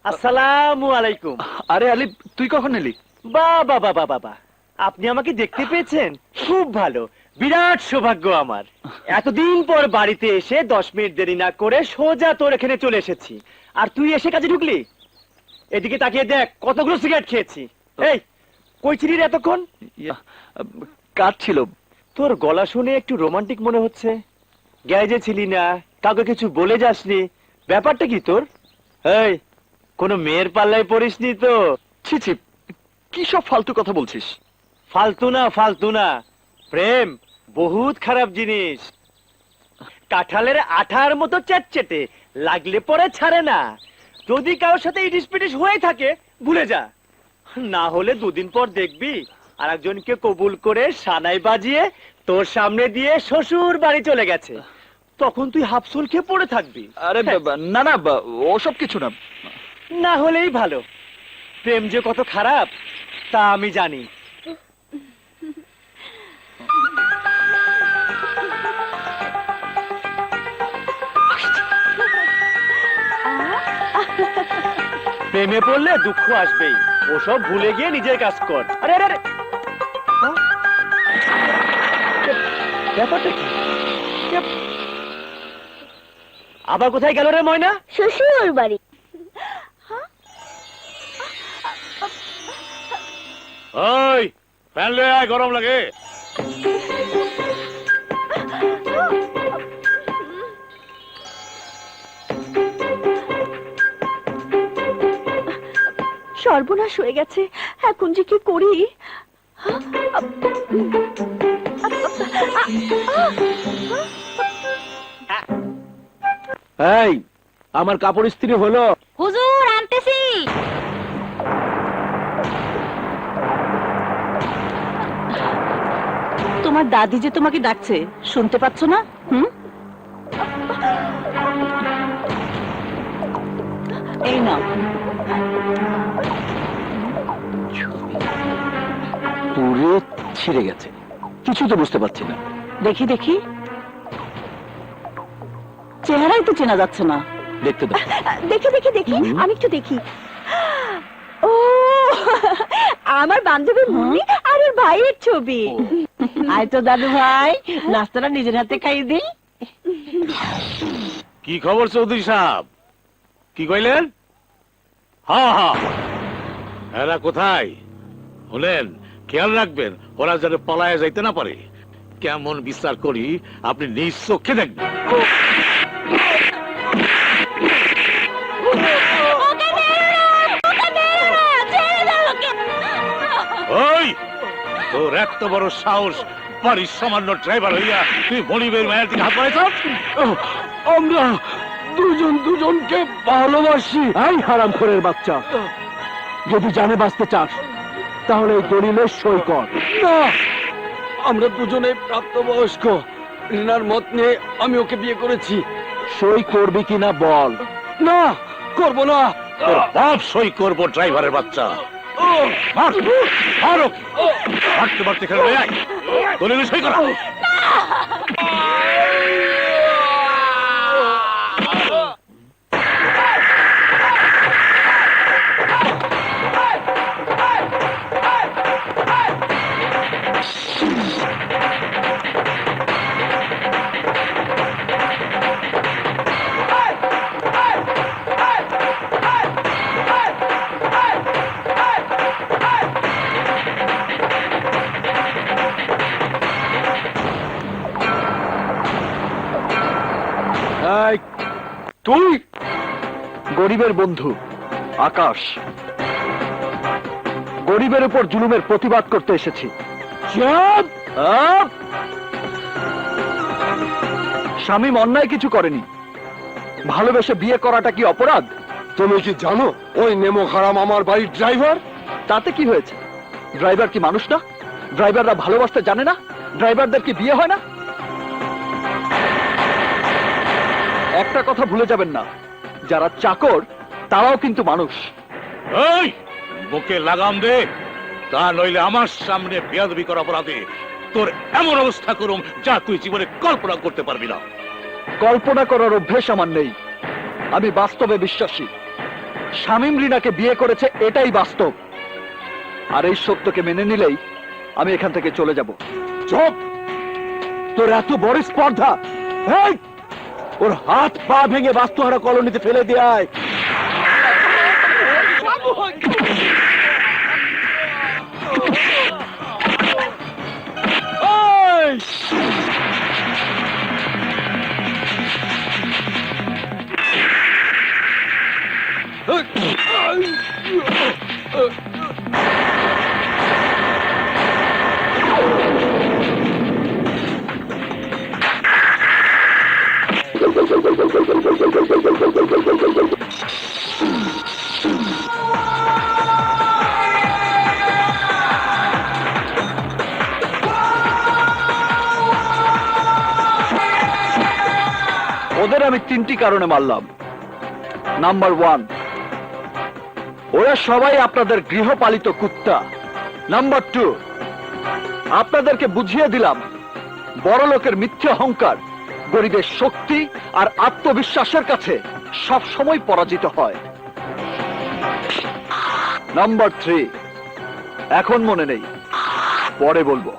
Speaker 2: আসসালামু আলাইকুম।
Speaker 3: আরে আলি, তুই কখন এলি?
Speaker 2: বাবা বাবা বাবা, আপনি আমাকে দেখতে পেয়েছেন? খুব ভালো, বিরাট সৌভাগ্য আমার। এতদিন পর বাড়িতে এসে 10 মিনিট দেরি না করে সোজা তোর এখানে চলে এসেছি, আর তুই এসে কাজে ঢুকলি। এদিকে তাকিয়ে দেখ কতগুলো সিগারেট খেয়েছি। এই, কই ছিলি রে এতক্ষণ?
Speaker 3: কাজ ছিল।
Speaker 2: তোর গলা শুনে একটু রোমান্টিক মনে হচ্ছে। গ্যারেজে ছিলি না, কাউকে কিছু বলে যাসনি, ব্যাপারটা কি তোর? এই, কোনো মেয়ের পাল্লায় পড়িসনি তো?
Speaker 3: ছি ছি, কি সব ফালতু কথা বলছিস?
Speaker 2: ফালতু না, ফালতু না, প্রেম বহুত খারাপ জিনিস। কাঁঠালের আঠার মতো চ্যাটচেটে, লাগলে পরে ছাড়ে না। যদি কারোর সাথে ইটিস পিটিস হয়ে থাকে ভুলে যা, না হলে 2 দিন পর দেখবি আরেকজনকে কবুল করে সানাই বাজিয়ে তোর সামনে দিয়ে শ্বশুর বাড়ি চলে গেছে। তখন তুই হাফসুল খেয়ে পড়ে থাকবি।
Speaker 3: আরে না না, ওসব কিছু না।
Speaker 2: না হলেই ভালো। প্রেম যে কত খারাপ তা আমি জানি। প্রেমে পড়লে দুঃখ আসবেই, ওসব ভুলে গিয়ে নিজের কাজ কর। আরে আরে আরে, হ্যাঁ? ব্যাপারটা কি? আবার কোথায় গেল রে ময়না?
Speaker 6: শ্বশুর বাড়ি।
Speaker 4: ওই ফ্যান লয়ে আয়, গরম লাগে।
Speaker 1: সর্বনাশ হয়ে গেছে, এখন যে কি করি?
Speaker 2: এই, আমার কাপড় ইস্ত্রি হলো?
Speaker 6: হুজুর আনতেছি।
Speaker 8: তোমার দাদি যে তোমাকে ডাকছে, শুনতে পাচ্ছ না?
Speaker 7: নাও।
Speaker 2: পুরো ছিঁড়ে গেছে, কিছু তো বুঝতে পারছি না।
Speaker 7: দেখি দেখি, চেহারাই তো চেনা যাচ্ছে না।
Speaker 2: দেখতে দাও।
Speaker 1: দেখি দেখি দেখি, আমি একটু দেখি। ও, আমার বান্ধবী মুন্নি আর ওর ভাইয়ের ছবি।
Speaker 7: আয় তো দাদু ভাই, নাস্তাটা নিজের হাতে খাইয়ে দিই।
Speaker 4: কি খবর চৌধুরী সাহেব? কি কইলেন? হ্যাঁ হ্যাঁ, এরা কোথায়? হলেন, খেয়াল রাখবেন ওরা যেন পলায় যাইতে না পারে। কেমন বিচার করি আপনি নিজ চোখে দেখবেন। ওই, তোর এত বড় সাহস, বাড়ির সামান্য ড্রাইভার হইয়া তুই মনিবের মায়ের দিকে হাত বাড়াইছ?
Speaker 5: আমরা দুজন দুজনকে ভালোবাসি।
Speaker 3: এই হারামখোরের বাচ্চা, যদি জানে বাঁচতে চাস তাহলে এই দলিলে সই কর।
Speaker 5: না, আমরা দুজনে প্রাপ্তবয়স্ক। রিনার মত নিয়ে আমি ওকে বিয়ে করেছি।
Speaker 3: সই করবি কিনা বল।
Speaker 5: না, করব না।
Speaker 4: তোর বাপ সই করবো, ড্রাইভারের বাচ্চা। মার, মার ওকে। মারতে মারতে খেলে আয়, দলিলে সই করা।
Speaker 3: এই, তুই গরিবের বন্ধু আকাশ, গরিবের উপর জুলুমের প্রতিবাদ করতে এসেছি। চুপ! আপ! শামীম অন্যায় কিছু করেনি। ভালোবেসে বিয়ে করাটা কি অপরাধ?
Speaker 5: তুমি কি জানো ওই নেমো হারাম আমার বাড়ির ড্রাইভার?
Speaker 3: তাতে কি হয়েছে? ড্রাইভার কি মানুষ না? ড্রাইভাররা ভালোবাসতে জানে না? ড্রাইভারদের কি বিয়ে হয় না? একটা কথা ভুলে যাবেন না, যারা চাকর তারাও কিন্তু মানুষ।
Speaker 4: এই, বুকে লাগাম দে, তা নইলে আমার সামনে বেয়াদবি করা অপরাধে তোর এমন অবস্থা করুম যা তুই জীবনে কল্পনা করতে পারবি না।
Speaker 3: কল্পনা করার অভ্যেস আমার নেই, আমি বাস্তবে বিশ্বাসী। শামীম রিনাকে বিয়ে করেছে, এটাই বাস্তব। আর এই সত্যকে মেনে নিলেই আমি এখান থেকে চলে যাব।
Speaker 5: চুপ!
Speaker 3: তোর এত বড় স্পর্ধা! এই, ওর হাত পা ভেঙে বাস্তুহারা কলোনিতে ফেলে দেয়। ওদের আমি 3টি কারণে মারলাম। নাম্বার 1, ওরা সবাই আপনাদের গৃহপালিত কুত্তা। নাম্বার 2, আপনাদেরকে বুঝিয়ে দিলাম বড় লোকের মিথ্যে অহংকার গরিবের শক্তি আর আত্মবিশ্বাসের কাছে সব সময় পরাজিত হয়। নাম্বার 3, এখন মনে নেই, পরে বলবো।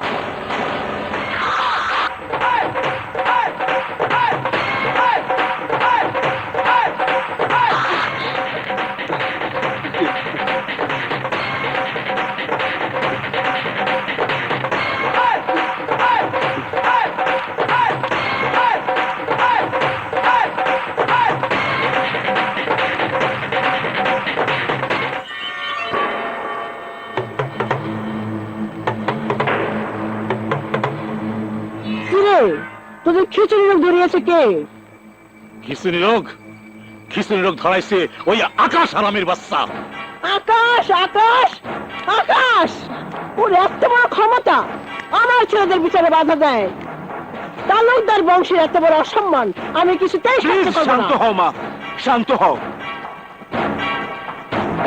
Speaker 7: তোদের খিচুড়ি রোগ ধরিয়েছে কে?
Speaker 4: খিচুড়ি রোগ? খিচুড়ি রোগ ধরাইছে ওই আকাশ হারামের বাচ্চা।
Speaker 7: আকাশ! আকাশ! আকাশ! ওর এত বড় ক্ষমতা, আমার ছেলেদের বিচারে বাধা দেয়। তালুকদার বংশের এত বড় অসম্মান আমি কিছুতেই সহ্য করব না।
Speaker 5: শান্ত হও মা, শান্ত হও।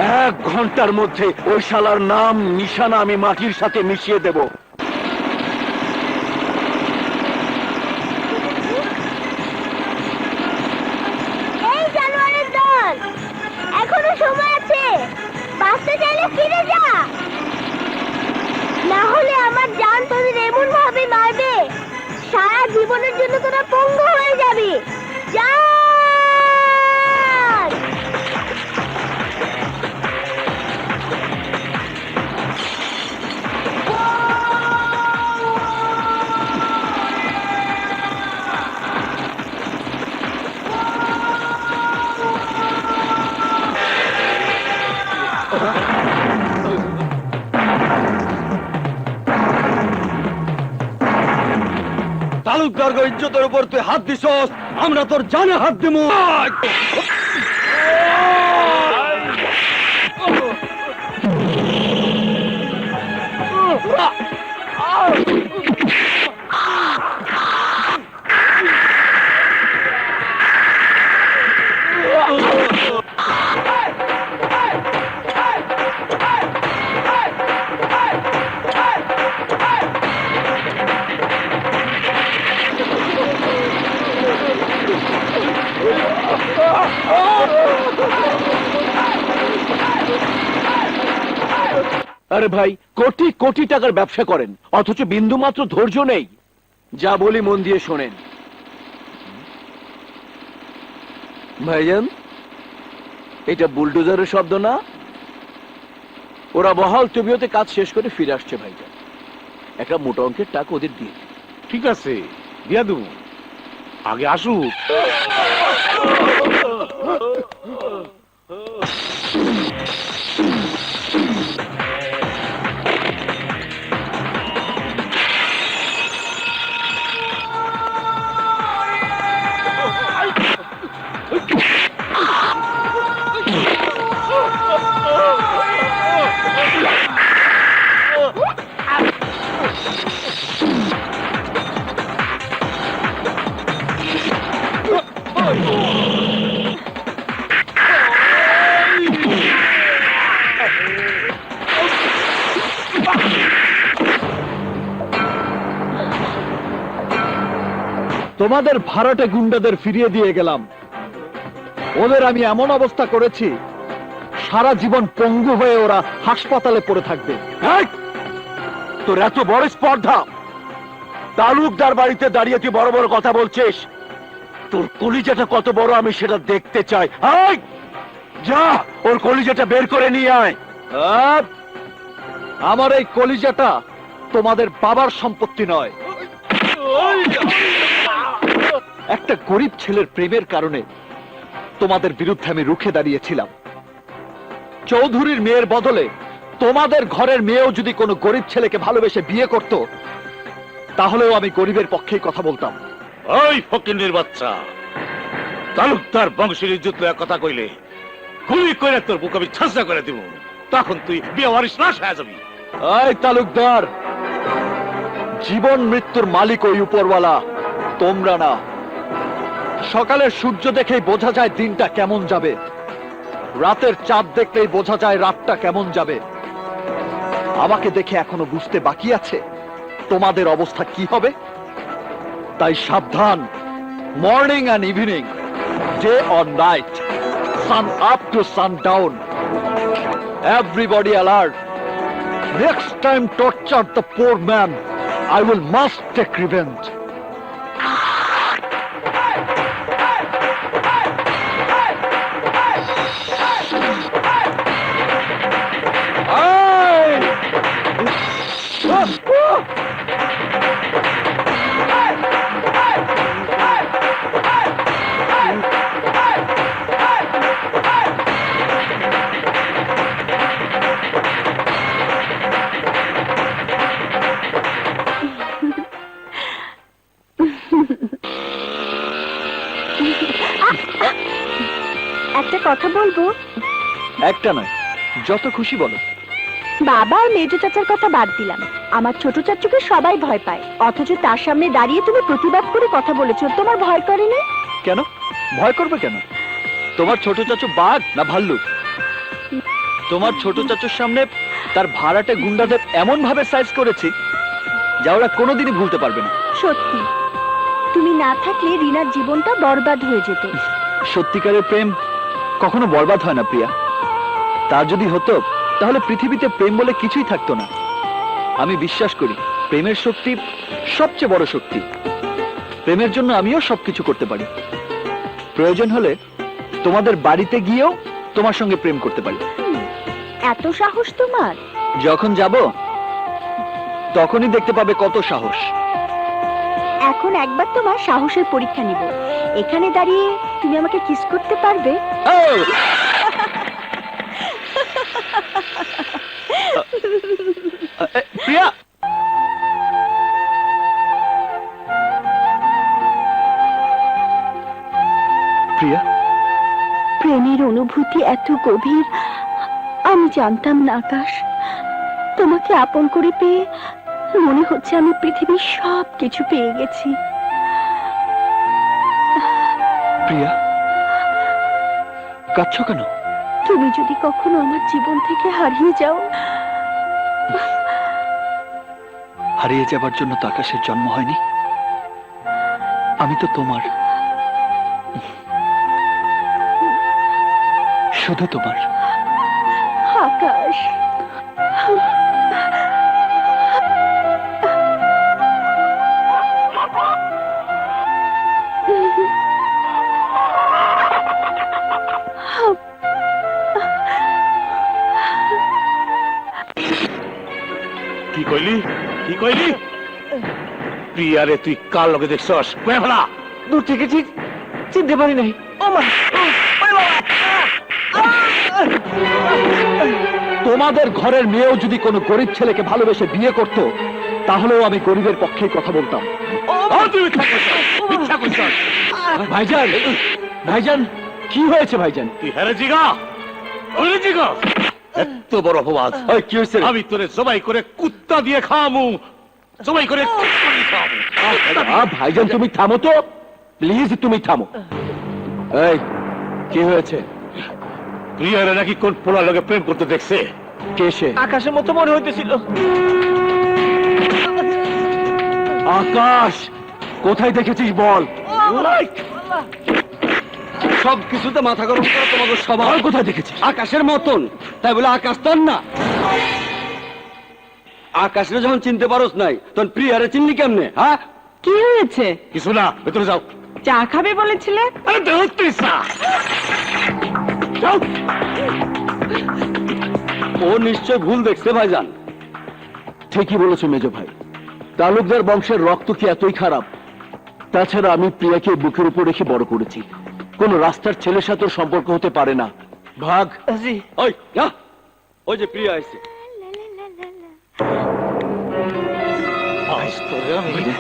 Speaker 5: 1 ঘন্টার মধ্যে ওই শালার নাম নিশানা আমি মাটির সাথে মিশিয়ে দেব।
Speaker 6: এই জানোয়ারের দল, এখনো সময় আছে, বাঁচতে চাইলে ফিরে যা, না হলে আমার জান তোদের এমন ভাবে মারবে সারা জীবনের জন্য তোরা পঙ্গু হয়ে যাবি। যা।
Speaker 3: তালুকদার ইজ্জতের উপর তুই হাত দিছস, আমরা তোর জানে হাত দিমু।
Speaker 2: আরে ভাই, কোটি কোটি টাকার ব্যবসা করেন, অথচ বিন্দু মাত্র ধৈর্য নেই। যা বলি মন দিয়ে শোনেন। ভাইজান, এটা বুলডোজারের শব্দ না? ওরা বহাল তবিয়তে কাজ শেষ করে ফিরে আসছে ভাইজান। একটা মোটা অঙ্কের টাকা ওদের দিয়ে দিন।
Speaker 4: ঠিক আছে, দিয়া দেব, আগে আসুক।
Speaker 3: তোমাদের ভাড়াটে গুন্ডাদের ফিরিয়ে দিয়ে গেলাম। ওদের আমি এমন অবস্থা করেছি, সারা জীবন পঙ্গু হয়ে ওরা হাসপাতালে পড়ে থাকবে।
Speaker 5: এই, তোর এত বড় স্পর্ধা! তালুকদার বাড়িতে দাঁড়িয়ে তুই বড় বড় কথা বলছিস। তোর কলিজাটা কত বড় আমি সেটা দেখতে চাই। এই, যা ওর কলিজাটা বের করে নিয়ে আয়।
Speaker 3: আমার এই কলিজাটা তোমাদের বাবার সম্পত্তি নয়। একটা গরিব ছেলের প্রেমের কারণে তোমাদের বিরুদ্ধে আমি রুখে দাঁড়িয়েছিলাম। চৌধুরীর মেয়ের বদলে তোমাদের ঘরের মেয়েও যদি কোনো গরিব ছেলেকে ভালোবেসে বিয়ে করত, তাহলেও আমি গরিবের পক্ষেই কথা বলতাম।
Speaker 4: ওই ফকিন্নির বাচ্চা, তালুকদার বংশের ইজ্জত লইয়া কথা কইলে গুলি করে তোর বুক আমি ছাঁচা করে দিব, তখন তুই বিয়ে ওয়ারিশ নাশ হয়ে যাবি।
Speaker 3: এই তালুকদার, জীবন মৃত্যুর মালিক ওই উপরওয়ালা, তোমরা না। সকালের সূর্য দেখেই বোঝা যায় দিনটা কেমন যাবে, রাতের চাঁদ দেখলেই বোঝা যায় রাতটা কেমন যাবে। আমাকে দেখে এখনো বুঝতে বাকি আছে তোমাদের অবস্থা কি হবে। তাই সাবধান, morning and evening, day or night, sun up to sun down, everybody alert. Next time torture the poor man, I will must take revenge.
Speaker 1: একটা কথা বলবো?
Speaker 3: একটা নয়, যত খুশি বলো।
Speaker 1: বাবা আর মেজো চাচার কথা বাদ দিলাম, আমার ছোট চাচুকে সবাই ভয় পায়, অথচ তার সামনে দাঁড়িয়ে তুমি প্রতিবাদ করে কথা বলেছো, তোমার ভয় করেনি?
Speaker 3: কেন ভয় করবে কেন? তোমার ছোট চাচু বাঘ না ভাল্লুক? তোমার ছোট চাচুর সামনে তার ভাড়াটে গুন্ডাদের এমন ভাবে সাইজ করেছি যা ওরা কোনোদিনই ভুলতে পারবে না।
Speaker 1: সত্যি তুমি না থাকলে রিনার জীবনটা বরবাদ হয়ে যেত।
Speaker 3: সত্যিকারের প্রেম কখনো বরবাদ হয় না প্রিয়া। তা যদি হতো তাহলে পৃথিবীতে প্রেম বলে কিছুই থাকতো না। আমি বিশ্বাস করি প্রেমের শক্তি সবচেয়ে বড় শক্তি। প্রেমের জন্য আমিও সবকিছু করতে পারি। প্রয়োজন হলে তোমাদের বাড়িতে গিয়েও তোমার সঙ্গে প্রেম করতে পারি।
Speaker 1: এত সাহস তোমার?
Speaker 3: যখন যাব তখনই দেখতে পাবে কত সাহস।
Speaker 1: এখন একবার তোমার সাহসের পরীক্ষা নিব। এখানে দাঁড়িয়ে তুমি আমাকে কিস করতে পারবে?
Speaker 3: প্রিয়া, প্রিয়া,
Speaker 1: প্রেমের অনুভূতি এত গভীর আমি জানতাম না আকাশ। তোমাকে আপন করে পেয়ে মনে হচ্ছে আমি পৃথিবীর সব কিছু পেয়ে গেছি।
Speaker 3: প্রিয়া, কাঁদছো কেন?
Speaker 1: তুমি যদি কখনো আমার জীবন থেকে হারিয়ে যাও।
Speaker 3: হারিয়ে যাবার জন্য তো আকাশের জন্ম হয়নি। আমি তো তোমার, শুধু তোমার।
Speaker 1: আকাশ,
Speaker 4: কি কইলি? কি কইলি? প্রিয়ারে তুই কার লগে দেখছস? কয়ে ফেলা।
Speaker 7: দূর থেকে ঠিক চিনতে পারি নাই। ও মা,
Speaker 3: তোমাদের ঘরের মেয়েও যদি কোনো গরিব ছেলেকে ভালোবেসে বিয়ে করত তাহলেও আমি গরিবের পক্ষে কথা বলতাম।
Speaker 4: তুই মিথ্যা কইছস।
Speaker 3: ভাইজান, ভাইজান, কি হয়েছে ভাইজান?
Speaker 4: তুই হেরে জিগা। ওরে জিগা। এত বড় অপবাদ।
Speaker 3: কি হয়েছে?
Speaker 4: আমি তোরে জবাই করে কুত্তা দিয়ে খাওয়ামু। জবাই করে কুত্তা দিয়ে খাওয়ামু।
Speaker 3: ভাইজান তুমি থামো তো, প্লিজ তুমি থামো। এই কি হয়েছে?
Speaker 4: প্রিয়ারে নাকি কোন পোলার লগে প্রেম করতে দেখছে।
Speaker 3: কে সে?
Speaker 7: আকাশের মতো মনে হইতেছিল।
Speaker 3: আকাশ, কোথায় দেখেছিস বল?
Speaker 10: সব কিছুতে মাথা গরম করে তোমাকে সবার
Speaker 3: বল কোথায় দেখেছিস?
Speaker 10: আকাশের মতন, তাই বলে আকাশ তোর না। আকাশে যখন চিনতে পারোস নাই তখন প্রিয়ারে চিনলি কেমনে? হ্যাঁ,
Speaker 8: কি হয়েছে?
Speaker 4: কিছু না, ভেতরে যাও।
Speaker 8: চা খাবে বলেছিলে?
Speaker 4: আরে ধরতিস না। যাও।
Speaker 10: ও নিশ্চয় ভুল দেখছে ভাইজান।
Speaker 3: ঠিকই বলেছো মেজো ভাই, তালুকদার বংশের রক্ত কি এতই খারাপ? তাছাড়া আমি প্রিয়াকে বুকের উপর রেখে বড় করেছি। কোন রাস্তার ছেলের সাথে ওর সম্পর্ক হতে পারে না। ভাগ।
Speaker 7: জি।
Speaker 10: ওই না, ওই যে প্রিয়া আসছে।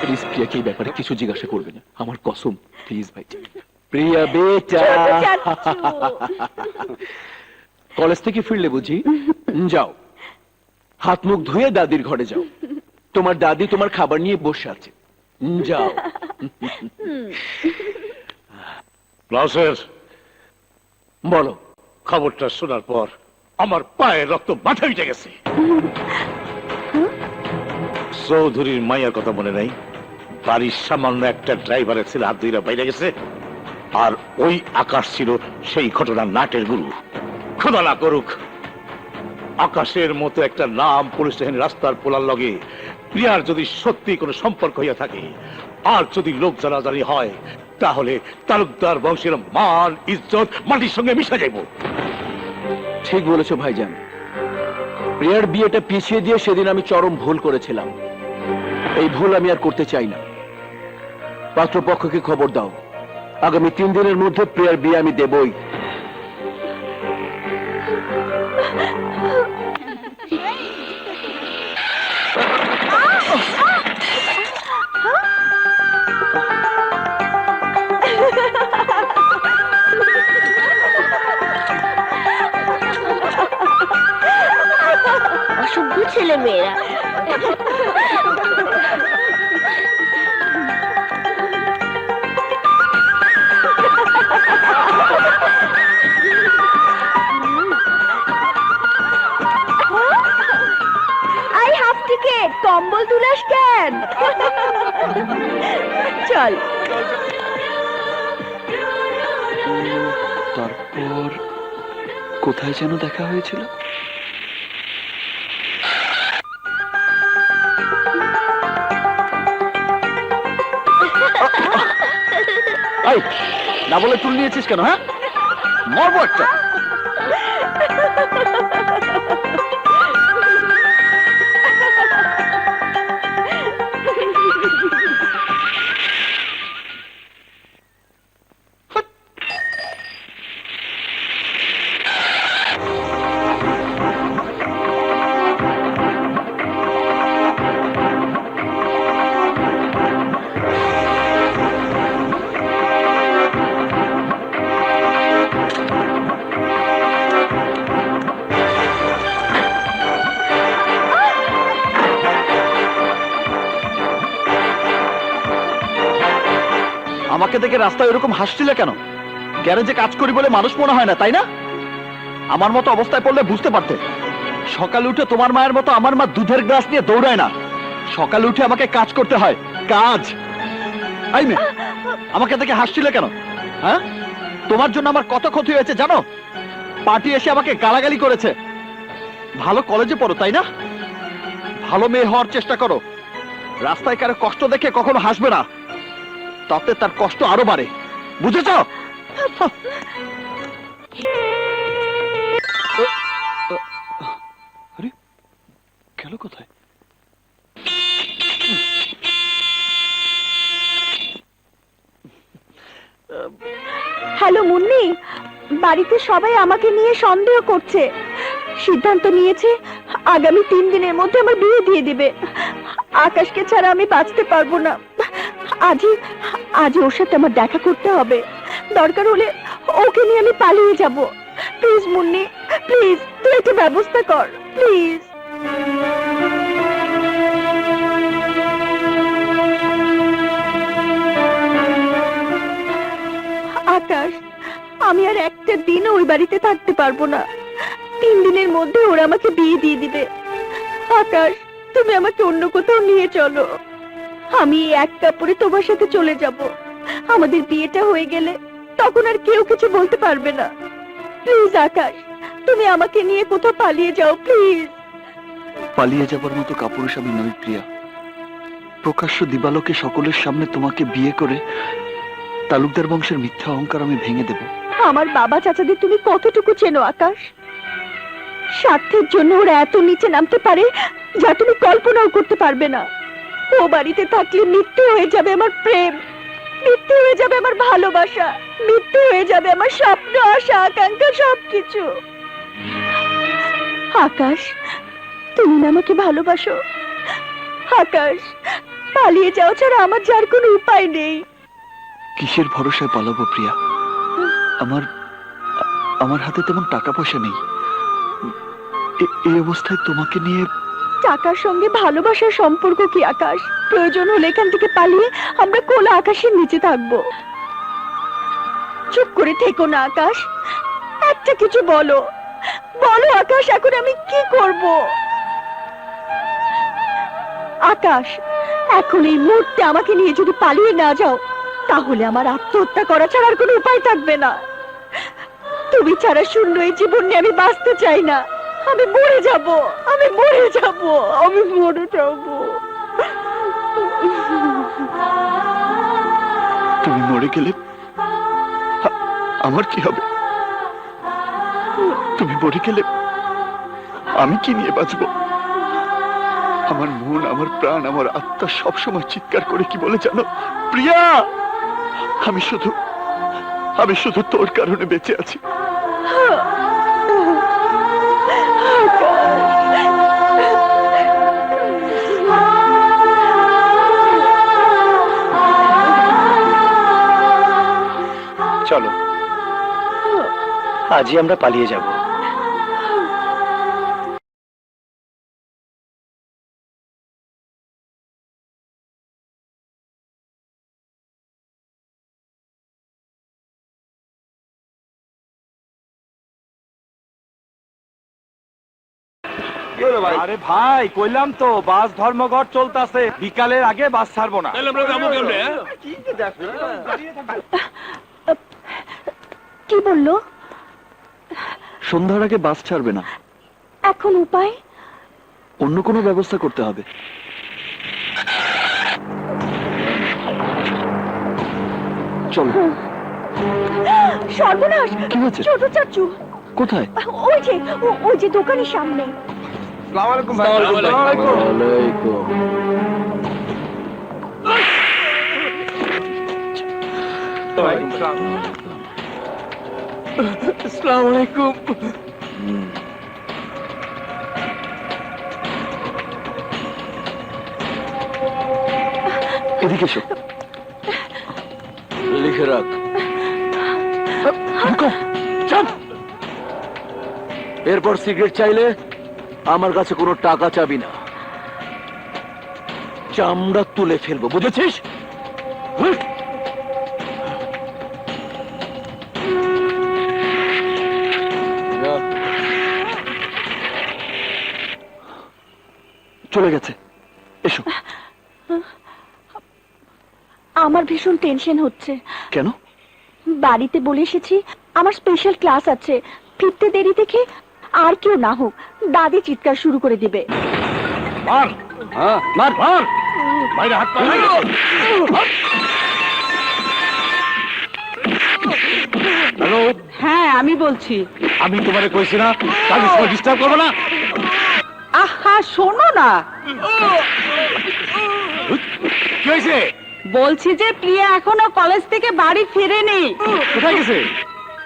Speaker 2: প্লিজ প্রিয়াকে এই ব্যাপারে কিছু জিজ্ঞাসা করবে না, আমার কসম, প্লিজ ভাই। প্রিয়া বেটা, কলেজ থেকে ফিরলে বুঝি? যাও, হাত মুখ ধুয়ে দাদির ঘরে যাও। তোমার দাদি তোমার খাবার নিয়ে বসে আছে। যাও।
Speaker 4: ক্লাসের
Speaker 2: বলো।
Speaker 4: খবরটা শোনার পর আমার পায়ের রক্ত মাথায় উঠে গেছে। চৌধুরীর মাইয়ার কথা মনে নাই? বাড়ির সামান্য একটা ড্রাইভারের ছেলে হাত ধরে বাইরে গেছে। আর ওই আকাশ ছিল সেই ঘটনার নাটের গুরু। খোদা না করুক আকাশের মতো একটা নাম পুলিশ স্টেশনের রাস্তার পোলার লগে প্রিয়ার যদি সত্যি কোনো সম্পর্ক হইয়া থাকে, আর যদি লোক জানাজানি হয়, তাহলে তালুকদার বংশের মান ইজ্জত মাটির সঙ্গে মিশে যাইব।
Speaker 2: ঠিক বলেছো ভাইজান। প্রিয়ার বিয়েটা পিছিয়ে দিয়ে সেদিন আমি চরম ভুল করেছিলাম। এই ভুল আমি আর করতে চাই না। পাত্রপক্ষকে খবর দাও, আগামী 3 দিনের মধ্যে প্রিয়ার বিয়ে আমি দেবই।
Speaker 6: অসভ্য ছেলে মেয়েরা।
Speaker 1: কম্বল তুলাস কেন? চল।
Speaker 3: তারপর কোথায় যেন দেখা হয়েছিল?
Speaker 2: এই, না বলে চুল নিয়েছিস কেন? হ্যাঁ, মরবো একটা। আমাকে দেখে রাস্তায় এরকম হাসছিলে কেন? গ্যারেজে কাজ করি বলে মানুষ মনে হয় না, তাই না? আমার মতো অবস্থায় পড়লে বুঝতে পারতে। সকালে উঠে তোমার মায়ের মতো আমার মা দুধের গ্লাস নিয়ে দৌড়ায় না। সকালে উঠে আমাকে কাজ করতে হয়, কাজ। এই মেয়ে, আমাকে দেখে হাসছিলে কেন? হ্যাঁ, তোমার জন্য আমার কত ক্ষতি হয়েছে জানো? পার্টি এসে আমাকে গালাগালি করেছে। ভালো কলেজে পড়ো, তাই না? ভালো মেয়ে হওয়ার চেষ্টা করো। রাস্তায় কারো কষ্ট দেখে কখনো হাসবে না, তাতে তার কষ্ট আরো বাড়ে, বুঝেছ?
Speaker 3: আরে গেল কোথায়?
Speaker 1: হ্যালো মুন্নি, বাড়িতে সবাই আমাকে নিয়ে সন্দেহ করছে। সিদ্ধান্ত নিয়েছে আগামী 3 দিনের মধ্যে আমার বিয়ে দিয়ে দিবে। আকাশকে ছাড়া আমি বাঁচতে পারবো না। আজই ওর সাথে আমার দেখা করতে হবে। দরকার হলে ওকে নিয়ে আমি পালিয়ে যাব। প্লিজ মুন্নি, প্লিজ তুই একটা ব্যবস্থা কর, প্লিজ। আকাশ, আমি আর একটা দিনও ওই বাড়িতে থাকতে পারবো না। 3 দিনের মধ্যে ওরা আমাকে বিয়ে দিয়ে দিবে। আকাশ, তুমি আমাকে অন্য কোথাও নিয়ে চলো। আমি এক কাপড়ে তোমার সাথে চলে যাব। আমাদের বিয়েটা হয়ে গেলে তখন আর কেউ কিছু বলতে পারবে না। প্লিজ আকাশ, তুমি আমাকে নিয়ে কোথাও পালিয়ে যাও, প্লিজ।
Speaker 3: পালিয়ে যাবার মতো কাপুরুষ আমি নই প্রিয়া। প্রকাশ্য দিবালোকে সকলের সামনে তোমাকে বিয়ে করে তালুকদার বংশের মিথ্যা অহংকার আমি ভেঙে দেব।
Speaker 1: আমার বাবা চাচাদের তুমি কতটুকু চেনো আকাশ? স্বার্থের জন্য ওরা এত নিচে নামতে পারে যা তুমি কল্পনাও করতে পারবে না। ও বাড়িতে থাকলে মিথ্যে হয়ে যাবে আমার প্রেম, মিথ্যে হয়ে যাবে আমার ভালোবাসা, মিথ্যে হয়ে যাবে আমার স্বপ্ন, আশা, আকাঙ্ক্ষা, সবকিছু। আকাশ, তুমি না আমাকে ভালোবাসো? আকাশ, পালিয়ে যাও ছাড়া আমার যার কোনো উপায় নেই।
Speaker 3: কিসের ভরসায় পালাবো প্রিয়া? আমার হাতে তেমন টাকা পয়সা নেই। এই অবস্থায় তোমাকে নিয়ে।
Speaker 1: টাকার সঙ্গে ভালোবাসার সম্পর্ক কি আকাশ? প্রয়োজন হলে এখান থেকে পালিয়ে আমরা খোলা আকাশের নিচে থাকবো। চুপ করে থেকো না আকাশ, একটা কিছু বলো, বলো আকাশ, এখন আমি কি করব? আকাশ, এখন এই মুহূর্তে আমাকে নিয়ে যদি পালিয়ে না যাও তাহলে আমার আত্মহত্যা করা ছাড়া আর কোনো উপায় থাকবে না। তুমি ছাড়া শূন্য এই জীবন নিয়ে আমি বাঁচতে চাই না। আমি মরে যাব, আমি মরে যাব, আমি মরে যাব।
Speaker 3: তুমি মরে গেলে আমার কি হবে? তুমি মরে গেলে আমি কি নিয়ে বাঁচবো? আমার মন, আমার প্রাণ, আমার আত্মা সবসময় চিৎকার করে কি বলে জানো? প্রিয়া, আমি শুধু তোর কারণে বেঁচে আছি।
Speaker 10: চলো, আজই আমরা পালিয়ে যাব।
Speaker 5: আরে ভাই কইলাম তো বাস ধর্মঘট চলতেছে, বিকালের আগে বাস ছাড়বো না।
Speaker 4: তাহলে আমরা যাবো কেমনে, হ্যাঁ?
Speaker 1: কি বললো?
Speaker 3: সন্ধ্যার আগে বাস ছাড়বে না,
Speaker 1: এখন উপায়?
Speaker 3: অন্য কোনো ব্যবস্থা করতে হবে। চলো।
Speaker 1: সর্বনাশ!
Speaker 3: কি হয়েছে?
Speaker 1: ছোট চাচু
Speaker 3: কোথায়?
Speaker 1: ওই যে দোকানের সামনে।
Speaker 2: ওয়ালাইকুম।
Speaker 3: আসসালামু আলাইকুম। এদিকে এসো।
Speaker 2: লিখে রাখ।
Speaker 3: ঢুকো। চল।
Speaker 2: এরপর সিগারেট চাইলে আমার কাছে কোনো টাকা চাবি না, চামড়া তুলে ফেলবো, বুঝেছিস? হুঁ। যা।
Speaker 3: চলে গেছে। এসো।
Speaker 1: আমার ভীষণ টেনশন হচ্ছে।
Speaker 3: কেন?
Speaker 1: বাড়িতে বলে এসেছি আমার স্পেশাল ক্লাস আছে, ফিরতে দেরি দেখে আর কেউ না হোক দাদি চিৎকার শুরু করে দিবে।
Speaker 4: মার,
Speaker 3: হ্যাঁ,
Speaker 4: মার, মার, বাইরে হাত পা নাই। হ্যালো,
Speaker 8: হ্যাঁ আমি বলছি।
Speaker 4: আমি তোমারে কইছি না কাজের সময় ডিস্টার্ব করবো না।
Speaker 8: আহা শোনো না,
Speaker 4: কি হয়েছে?
Speaker 8: বলছি যে প্রিয়া এখনো কলেজ থেকে বাড়ি ফিরেনি।
Speaker 4: কোথায় গেছে?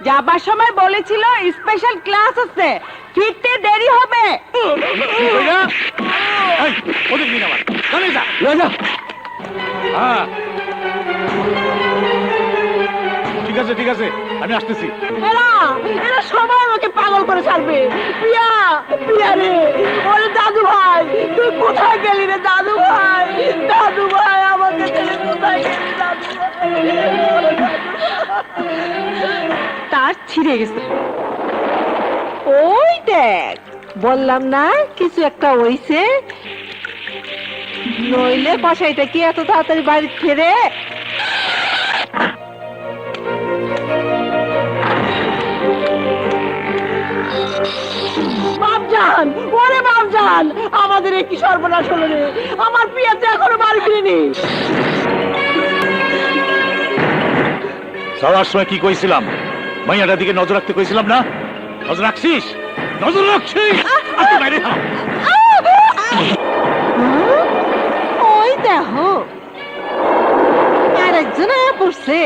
Speaker 8: যাবার সময় বলেছিল স্পেশাল ক্লাস আছে, ফিরতে দেরি হবে।
Speaker 4: কি কইলা? এই, ওদের নিন আমার। চলে যা। হ্যাঁ। ঠিক আছে, ঠিক আছে, আমি আসতেছি।
Speaker 7: এরা সবাই আমাকে পাগল করে ছাড়বে। প্রিয়া, প্রিয়া রে, ওরে দাদু ভাই, তুই কোথায় গেলি রে দাদু ভাই? দাদু ভাই আমাকে ছেড়ে কোথায় গেলি দাদু ভাই?
Speaker 8: তার ছিঁড়ে গেছে। ওই দেখ, বললাম না কিছু একটা হইছে, নইলে কসাইটা কি এত তাড়াতাড়ি বাড়ি ফেরে?
Speaker 7: বাপজান, ওরে বাপজান, আমাদের কি সর্বনাশ হলো রে? আমার প্রিয়া তো এখনো বাড়ি ফিরেনি।
Speaker 4: যাওয়ার সময় কি কইছিলাম? মাইয়াটার দিকে নজর রাখতে কইছিলাম না? নজর রাখছিস? নজর রাখছিস? আজকে বাইরে খা।
Speaker 8: ওই দেখো আরেকজন পড়ছে।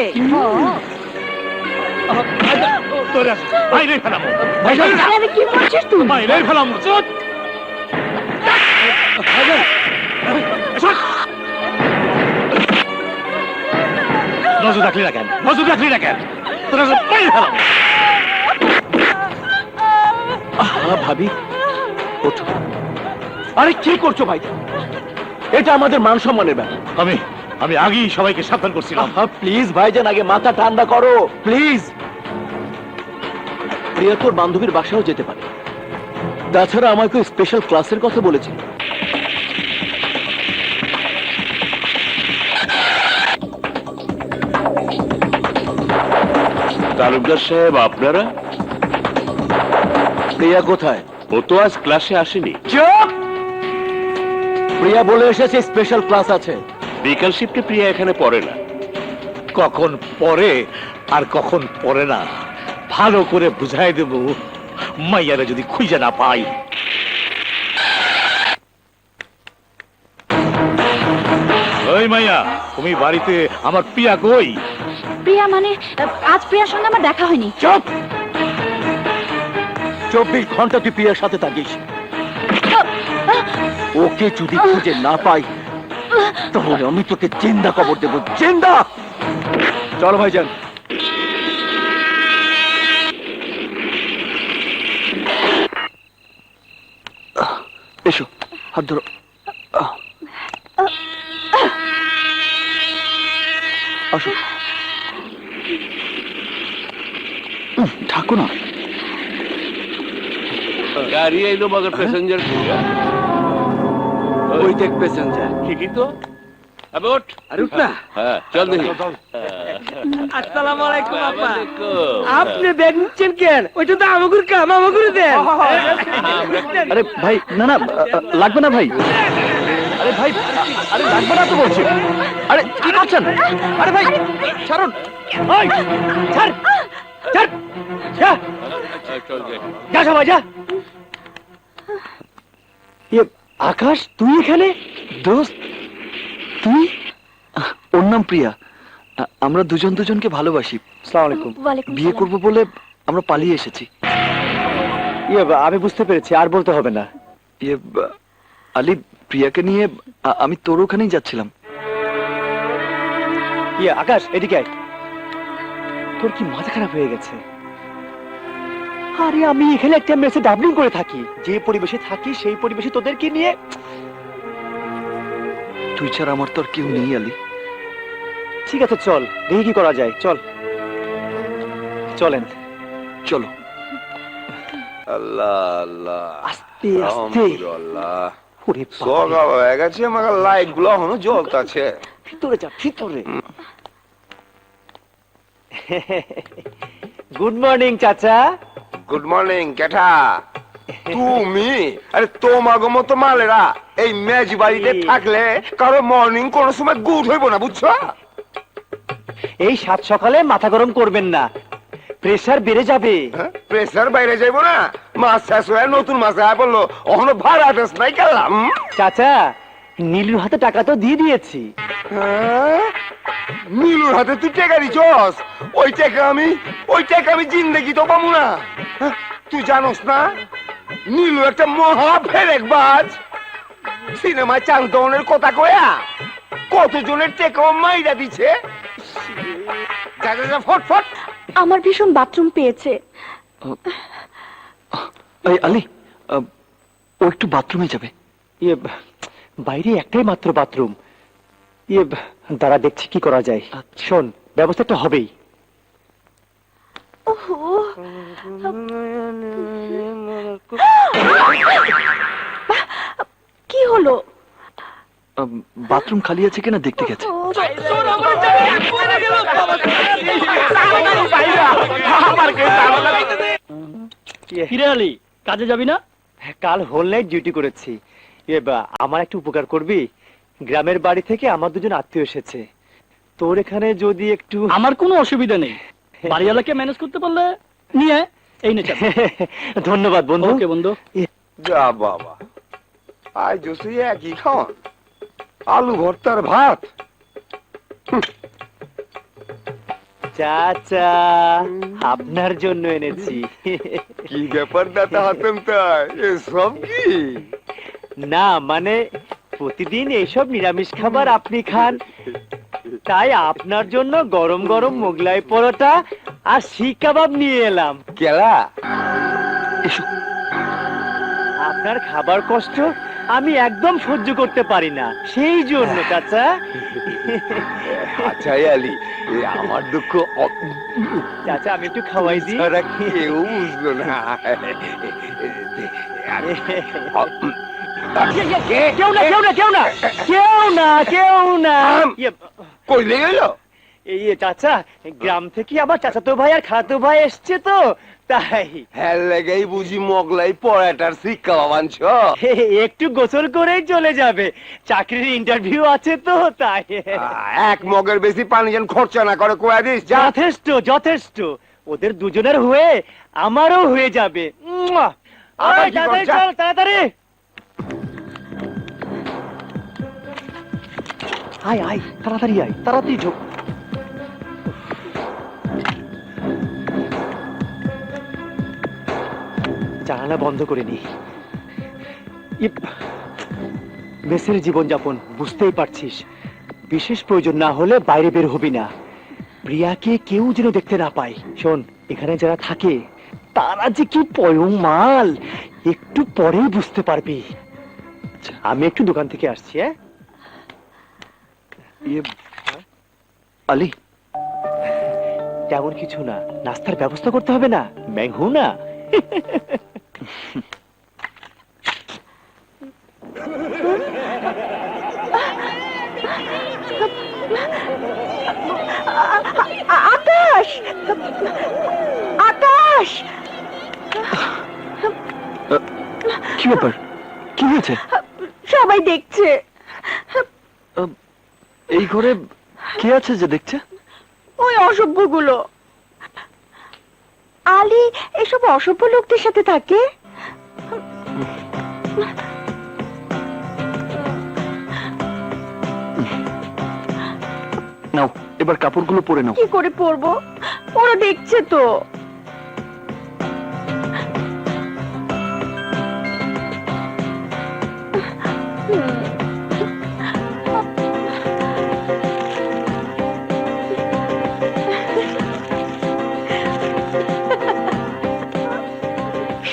Speaker 4: তোরে বাইরে ফেলাম।
Speaker 7: আরে কি বলছিস তুই?
Speaker 4: বাইরে ফেলাম। চুপ। নজর রাখলি না কেন? নজর রাখলি না কেন? তোরা সব বাইরে ফেলাম।
Speaker 2: ভাবি ওঠো। আরে কি করছো ভাই? এটা আমাদের মান সম্মানের ব্যাপার।
Speaker 4: আমি আগেই সবাইকে সাবধান করছিলাম।
Speaker 2: প্লিজ ভাইজান, আগে মাথা ঠান্ডা করো প্লিজ। প্রিয়া তোর বান্ধবীর বাসাও যেতে পারে, তাছাড়া আমাকে স্পেশাল ক্লাসের কথা বলেছিল।
Speaker 9: তালুকদার সাহেব, আপনারা?
Speaker 2: প্রিয়া কোথায়?
Speaker 9: ও তো আজ ক্লাসে আসেনি।
Speaker 2: চুপ! প্রিয়া বলে এসেছে স্পেশাল ক্লাস আছে।
Speaker 9: বিকাল শিফটে প্রিয়া এখানে পড়ে না।
Speaker 4: কখন পরে আর কখন পরে না ভালো করে বুঝাই দেব, মাইয়ারা যদি খুঁজে না পাই। ওই মাইয়া, তুমি বাড়িতে? আমার প্রিয়া কই?
Speaker 1: প্রিয়া মানে আজ প্রিয়ার সঙ্গে আমার দেখা হয়নি।
Speaker 2: চুপ! 24 ঘন্টা তুই প্রিয়ার সাথে থাকিস। ওকে যদি খুঁজে না পাই তাহলে আমি তোকে জিন্দা কবর দেবো, জিন্দা। চলো ভাইজান।
Speaker 3: এসো, হাত ধরো। আসো। ঢাকো না।
Speaker 9: গাড়ি আইলো মগর প্যাসেঞ্জার
Speaker 3: ওই দেখ প্যাসেঞ্জার।
Speaker 9: ঠিকই তো আবে ওঠ
Speaker 3: আরে উঠ না।
Speaker 9: হ্যাঁ চল দেখি
Speaker 7: আসসালামু আলাইকুম আপা
Speaker 9: ওয়ালাইকুম।
Speaker 7: আপনি ব্যাগ নিচ্ছেন কেন ওইটা তো আমাগুর কাম আমাগুর দেন
Speaker 3: আরে ভাই না না লাগবে না ভাই। আরে ভাই আরে লাগবে না তো বলছি। আরে কি করছেন? আরে ভাই ছাড়ুন। ওই ছাড় ছাড় যা
Speaker 9: চল যাই।
Speaker 3: যা সবাই যা। আকাশ তুই এখানে? দোস্ত তুই? ওর নাম প্রিয়া। আমরা দুজন দুজনকে ভালোবাসি। আসসালামু আলাইকুম।
Speaker 1: ওয়ালাইকুম
Speaker 3: বিয়ে
Speaker 1: সালাম।
Speaker 3: করব বলে আমরা পালিয়ে এসেছি। আমি বুঝতে পেরেছি, আর বলতে হবে না। আলী, প্রিয়াকে নিয়ে আমি তোর ওখানেই যাচ্ছিলাম। আকাশ এদিকে আয়। তোর কি মাথা খারাপ হয়ে গেছে? আরে আমি এখানে একটা মেসে ডাবলিং করে থাকি, যে পরিবেশে থাকি সেই পরিবেশে তোদেরকে নিয়ে। তুই ছাড়া আমার তোর কেউ নেই আলী। ঠিক আছে চল, দেখি কি করা যায়। চল চলেন চলো।
Speaker 5: আল্লাহ আল্লাহ
Speaker 3: আস্তে আস্তে।
Speaker 5: আল্লাহ
Speaker 3: ওরে বাবা,
Speaker 5: সকাল হয়ে গেছে, আমার লাইট গুলো এখনো জ্বলতাছে।
Speaker 3: ভিতরে যা ভিতরে। গুড মর্নিং চাচা।
Speaker 5: গুড মর্নিং কেঠা তুমি? আরে তোমাগো মতো মালেরা এই মেজ বাড়িতে থাকলে কারো মর্নিং কোন সময় গুড হইব না, বুঝছো?
Speaker 3: এই সাত সকালে মাথা গরম করবেন না, প্রেসার বেড়ে যাবে।
Speaker 5: প্রেসার বাইরে যাইব না? মাছ শেষ হয়ে নতুন মাছ আয়া বললো, অহনো ভাড়া টেস নাই গেলাম।
Speaker 3: চাচা, নীলুর হাতে টাকা তো দিয়ে দিয়েছি।
Speaker 5: নীলুর হাতে তুই টেকা দিছস? ওই টাকা আমি জিন্দেগি তো পাবো না। তুই জানোস না নীলু একটা মহা ফেরেকবাজ। সিনেমায় চালদনের কথা কয়া কতজনের টেকাও মাইরা দিছে। যা যা যা, ফট ফট।
Speaker 1: আমার ভীষণ বাথরুম পেয়েছে।
Speaker 3: এই আলী, ও একটু বাথরুমে যাবে। বাইরে একটাই মাত্র বাথরুম। দাঁড়া দেখছি কি করা যায়। শোন, ব্যবস্থা তো হবেই।
Speaker 1: ওহো, কি হলো?
Speaker 3: বাথরুম খালি আছে কিনা দেখতে গেছে।
Speaker 10: ফিরে আলি, কাজে যাবি না?
Speaker 3: কাল হোল নাইট ডিউটি করেছি। আমার একটু উপকার করবি? গ্রামের বাড়ি থেকে আমার দুজন আত্মীয় এসেছে, তোর এখানে যদি একটু।
Speaker 10: আমার কোনো অসুবিধা নেই, বাড়িওয়ালাকে ম্যানেজ করতে পারলে নিয়ে এই নে চাচা।
Speaker 3: ধন্যবাদ বন্ধু।
Speaker 10: ওকে বন্ধু।
Speaker 5: যা বাবা, আজ জসি একই খাওয়ান, আলু ভর্তার ভাত।
Speaker 3: চাচা, আপনার জন্য এনেছি।
Speaker 5: কি ব্যাপার দাদা হাতেম তাই, এসব কি?
Speaker 3: না মানে প্রতিদিন এইসব নিরামিষ খাবার আপনি খান, তাই আপনার জন্য গরম গরম মোগলাই পরোটা আর শিক কাবাব নিয়ে এলাম।
Speaker 5: কেলা
Speaker 3: আপনার খাবার কষ্ট আমি একদম সহ্য করতে পারি না, সেই জন্য চাচা।
Speaker 5: আচ্ছা আলী, আমার দুঃখ
Speaker 3: চাচা আমি একটু খাওয়াই দিই।
Speaker 5: ছাড়া কেউ বুঝলো না।
Speaker 3: কেউ না কেউ না কেউ না কেউ না কেউ না।
Speaker 5: কই লেগে গেল?
Speaker 3: এই চাচা, গ্রাম থেকে আমার চাচাতো ভাই আর খালাতো ভাই এসছে তো, তাই।
Speaker 5: হ্যাঁ লেগেই বুঝি মোগলাই পরাটার শিক্ষা বাবাঞ্ছ।
Speaker 3: একটু গোসল করেই চলে যাবে, চাকরির ইন্টারভিউ আছে তো, তাই।
Speaker 5: এক মগের বেশি পানি যেন খরচা না করে কয়া দিস।
Speaker 3: যথেষ্ট যথেষ্ট, ওদের দুজনের হয়ে আমারও হয়ে যাবে।
Speaker 5: আবার কি
Speaker 3: তাড়াতাড়ি
Speaker 5: করছা?
Speaker 3: চল, তাড়াতাড়ি আয় আয়, তাড়াতাড়ি আয়, তাড়াতাড়ি ঢোক। জানালা বন্ধ করে নি। মেসের জীবনযাপন বুঝতেই পারছিস, বিশেষ প্রয়োজন না হলে বাইরে বের হবি না। প্রিয়াকে কেউ যেন দেখতে না পায়। শোন, এখানে যারা থাকে তারা যে কি পয়ং মাল, একটু পরেই বুঝতে পারবি। আমি একটু দোকান থেকে আসছি। আলী, তেমন কিছু না, নাস্তার ব্যবস্থা করতে হবে না, ম্যাং হু না।
Speaker 1: আকাশ,
Speaker 3: কি ব্যাপার? কি হয়েছে?
Speaker 1: সবাই দেখছে।
Speaker 3: এই ঘরে কে আছে যে দেখছে?
Speaker 1: ওই অসভ্যগুলো। আলী এসব অসভ্য লোকদের সাথে থাকে।
Speaker 3: নাও এবার কাপড়গুলো পরে নাও।
Speaker 1: কি করে পরবো? ওরা দেখছে তো।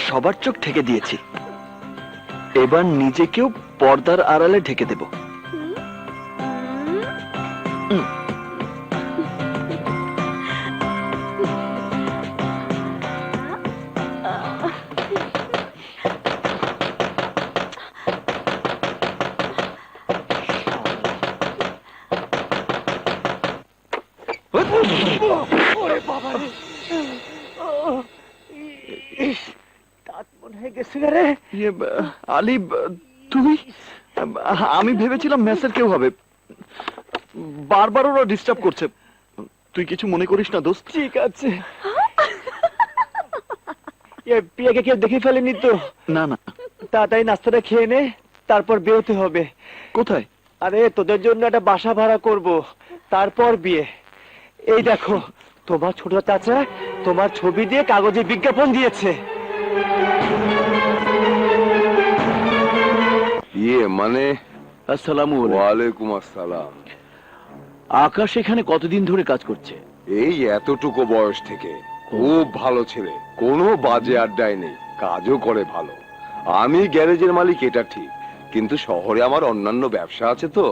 Speaker 3: সবার চোখ ঢেকে দিয়েছি, এবার নিজেকেও পর্দার আড়ালে ঢেকে দেব। আলী, তুই? আমি ভেবেছিলাম মেসের কেউ হবে, বারবার ওরা ডিস্টার্ব করছে। তুই কিছু মনে করিস না দোস্ত?
Speaker 7: ঠিক আছে। পিয়াকে কেউ দেখে ফেলেনি তো?
Speaker 3: না না।
Speaker 7: তাড়াতাড়ি নাস্তাটা খেয়ে নে, তারপর বেরোতে হবে।
Speaker 3: কোথায়?
Speaker 7: আরে তোদের জন্য একটা বাসা ভাড়া করব, তারপর বিয়ে। এই দেখো, তোমার ছোট চাচা তোমার ছবি দিয়ে কাগজে বিজ্ঞাপন দিয়েছে।
Speaker 5: মানে
Speaker 2: আসসালামু আলাইকুম।
Speaker 5: ওয়ালাইকুম আসসালাম।
Speaker 2: আকাশ এখানে কতদিন ধরে কাজ করছে?
Speaker 5: এই এতটুকু বয়স থেকে খুব ভালো ছেলে, কোনো বাজে আড্ডায় নেই, কাজও করে ভালো। আমি গ্যারেজের মালিক এটা ঠিক, কিন্তু শহরে আমার অন্যান্য ব্যবসা আছে তো,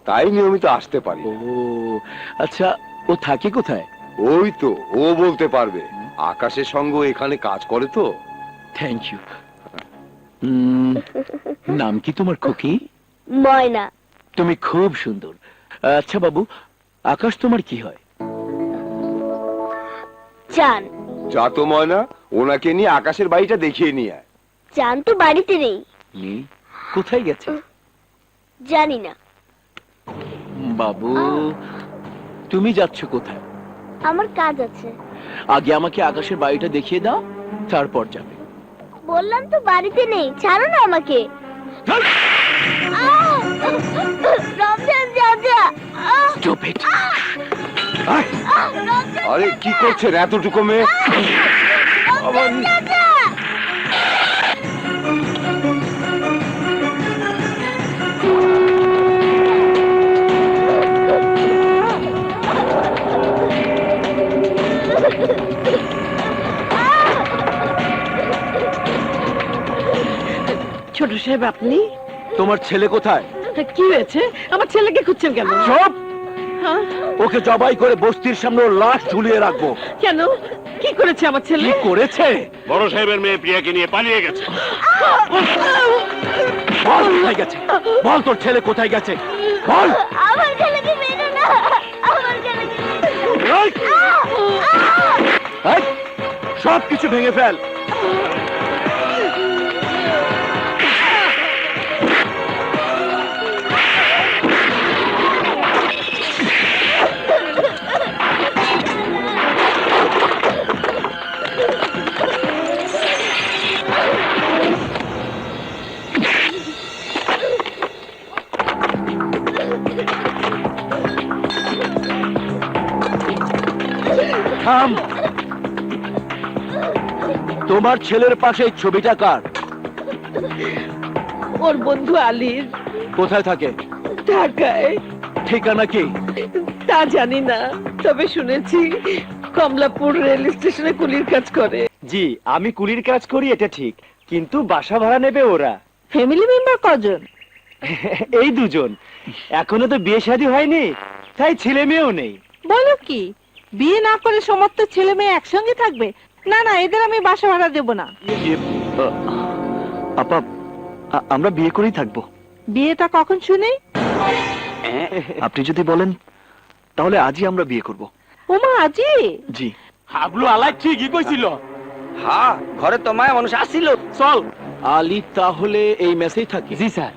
Speaker 5: তাই নিয়মিত আসতে পারি।
Speaker 2: ও আচ্ছা, ও থাকে কোথায়?
Speaker 5: ওই তো ও বলতে পারবে, আকাশের সঙ্গে ও এখানে কাজ করে তো।
Speaker 2: Thank you. নাম কি তোমার খুকি?
Speaker 6: ময়না।
Speaker 2: তুমি খুব সুন্দর। আচ্ছা বাবু, আকাশ তোমার কি হয়?
Speaker 6: চান।
Speaker 5: যা তো ময়না, ওনাকে নিয়ে আকাশের বাড়িটা দেখিয়ে নিয়ে আয়।
Speaker 6: চান তো বাড়িতে নেই।
Speaker 2: কোথায় গেছে?
Speaker 6: জানি না।
Speaker 2: বাবু, তুমি যাচ্ছ কোথায়?
Speaker 6: আমার কাজ আছে।
Speaker 2: আগে আমাকে আকাশের বাড়িটা দেখিয়ে দাও, তারপর যাবে।
Speaker 6: বললাম তো বাড়িতে নেই, ছাড়ো না আমাকে। রমজান চাচা।
Speaker 2: Stop it!
Speaker 5: আরে কি করছেন এতটুকু মেয়ে?
Speaker 6: রমজান চাচা।
Speaker 7: ছোট সাহেব, আপনি?
Speaker 2: তোমার ছেলে কোথায়?
Speaker 7: কি হয়েছে? আমার ছেলেকে খুঁজছেন কেন?
Speaker 2: চুপ!
Speaker 7: হ্যাঁ?
Speaker 2: ওকে জবাই করে বস্তির সামনে ওর লাশ ঝুলিয়ে রাখবো।
Speaker 7: কেন? কি করেছে আমার ছেলে?
Speaker 2: কি করেছে?
Speaker 9: বড় সাহেবের মেয়ে প্রিয়াকে নিয়ে পালিয়ে গেছে।
Speaker 2: বল কোথায় গেছে? বল তোর ছেলে কোথায় গেছে? বল!
Speaker 6: আমার ছেলেকে মেরো না। আমার ছেলেকে
Speaker 2: এই! এই! সব কিছু ভেঙে ফেল। থাম! তোমার ছেলের পাশে এই ছবিটা কার?
Speaker 7: ওর বন্ধু আলীর।
Speaker 2: কোথায় থাকে?
Speaker 7: ঢাকায়।
Speaker 2: ঠিকানা কি?
Speaker 7: তা জানি না, তবে শুনেছি কমলাপুর রেল স্টেশনে কুলির কাজ করে। জি, আমি কুলির কাজ করি এটা ঠিক, কিন্তু বাসা ভাড়া নেবে ওরা।
Speaker 8: ফ্যামিলি মেম্বার কজন?
Speaker 7: এই দুজন। এখনো তো বিয়ে শাদী হয়নি, তাই ছেলে মেয়েও নেই।
Speaker 8: বলো কি, বিয়ে না করে সমস্ত ছেলে মেয়ে একসঙ্গে থাকবে? না না, এদের আমি বাসা ভাড়া দেবো না।
Speaker 3: আপা, আমরা বিয়ে করেই থাকবো।
Speaker 8: বিয়েটা কখন শুনি?
Speaker 3: আপনি যদি বলেন তাহলে আজই আমরা বিয়ে করব।
Speaker 8: ওমা, আজি?
Speaker 3: জি।
Speaker 2: হাবলু আলাই ঠিকই কইছিল।
Speaker 10: হ্যাঁ ঘরে তো মায়া মানুষ আসছিল।
Speaker 2: চল। আলী তাহলে এই মেসেই থাকে?
Speaker 10: জি স্যার।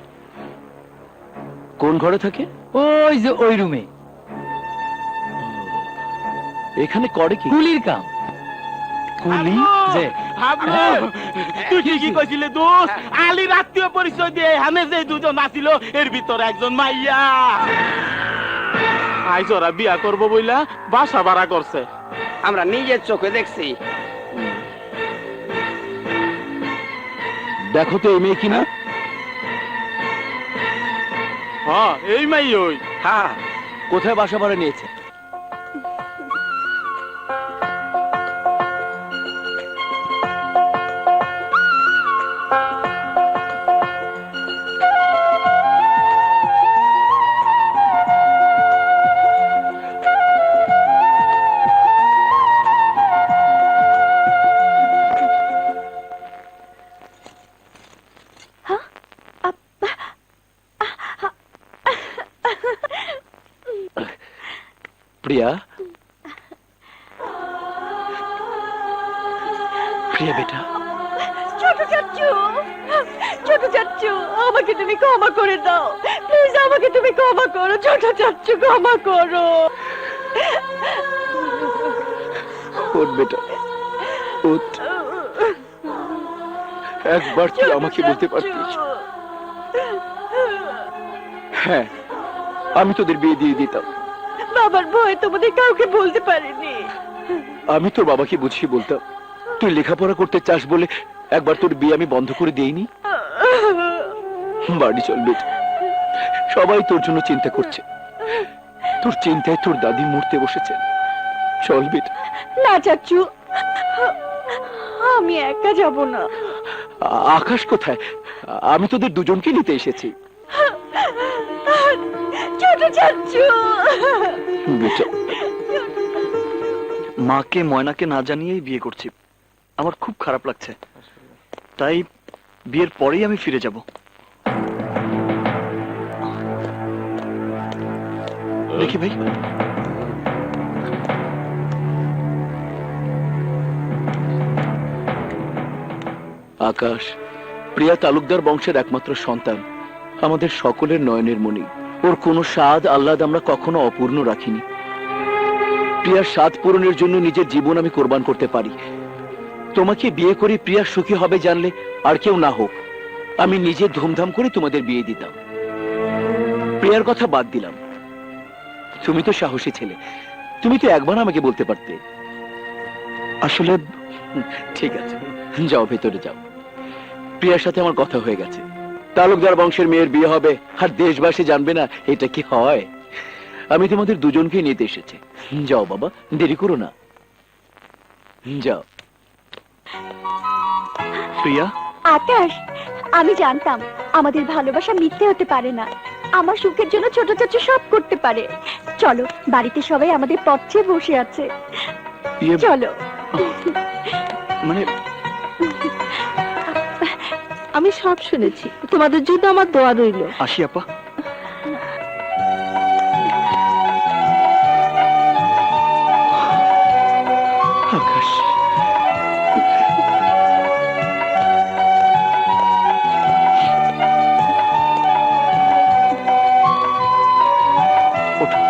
Speaker 2: কোন ঘরে থাকে?
Speaker 10: ওই যে ওই রুমে
Speaker 2: এখানে করে কি?
Speaker 10: কুলির কাম। কুলি যে
Speaker 2: হাবলু তুই ঠিকই কইছিলে দোস্ত, আলীর আত্মীয় পরিচয় দিয়ে এখানে যে দুজন আছিল এর ভিতরে একজন মাইয়া। আইজ ওরা বিয়া করবো বইলা বাসা ভাড়া করছে।
Speaker 10: আমরা নিজের চোখে দেখছি।
Speaker 2: দেখো তো এই মেয়ে কিনা। হ্যাঁ এই মাই ওই।
Speaker 10: হ্যাঁ
Speaker 2: কোথায় বাসা ভাড়া নিয়েছে? প্রিয়া, প্রিয়া বেটা।
Speaker 1: ছোট চাচ্চু, ছোট চাচ্চু, আমাকে তুমি ক্ষমা করে দাও প্লিজ, আমাকে তুমি ক্ষমা করো ছোট চাচ্চু, ক্ষমা করো।
Speaker 2: ওঠ বেটা, ওঠ। একবার তুই আমাকে বলতে পারতিস, হ্যাঁ আমি তোদের বিয়ে দিয়ে দিতাম।
Speaker 1: বাবার ভয় তোমাদের কাউকে বলতে পারিনি।
Speaker 2: আমি তোর বাবাকে বুঝিয়ে বলতাম তুই লেখাপড়া করতে চাস বলে একবার তোর বিয়ে আমি বন্ধ করে দেইনি। বাড়ি চল বেটা, সবাই তোর জন্য চিন্তা করছে, তোর চিন্তায় তোর দাদি মরতে বসেছে। চল বেটা।
Speaker 1: না চাচ্চু, আমি একা যাব না।
Speaker 2: আকাশ কোথায়? আমি তোদের দুজনকে নিতে এসেছি।
Speaker 1: ছোট চাচ্চু,
Speaker 2: বেটা
Speaker 3: মাকে ময়নাকে না জানিয়েই বিয়ে করছি, আমার খুব খারাপ লাগছে, তাই বিয়ের পরেই আমি ফিরে যাব। দেখি ভাই,
Speaker 2: আকাশ প্রিয়া তালুকদার বংশের একমাত্র সন্তান, আমাদের সকলের নয়নের মণি। ওর কোনো স্বাদ আহ্লাদ আমরা কখনো অপূর্ণ রাখিনি। প্রিয়ার স্বাদ পূরণের জন্য নিজের জীবন আমি কোরবান করতে পারি। তোমাকে বিয়ে করে প্রিয়া সুখী হবে জানলে আর কেউ না হোক আমি নিজে ধুমধাম করে তোমাদের বিয়ে দিতাম। প্রিয়ার কথা বাদ দিলাম, তুমি তো সাহসী ছেলে, তুমি তো একবার আমাকে বলতে পারতে।
Speaker 3: আসলে
Speaker 2: ঠিক আছে, যাও ভেতরে যাও। প্রিয়ার সাথে আমার কথা হয়ে গেছে, তালুকদার বংশের মেয়ের বিয়ে হবে আর দেশবাসী জানবে না, এটা কি হয়? আমি তোমাদের দুজনকে নিতে এসেছি। যাও বাবা, দেরি করো না, যাও।
Speaker 3: প্রিয়া,
Speaker 1: আকাশ, আমি জানতাম আমাদের ভালোবাসা মিথ্যে হতে পারে না। আমার সুখের জন্য ছোট চাচু সব করতে পারে। চলো, বাড়িতে সবাই আমাদের পথ চেয়ে বসে আছে,
Speaker 3: ইয়ে,
Speaker 1: চলো।
Speaker 3: মানে
Speaker 8: আমি সব শুনেছি, তোমাদের জন্য আমার দোয়া রইল।
Speaker 3: আসি আপা।
Speaker 2: আকাশ,
Speaker 3: ওঠো,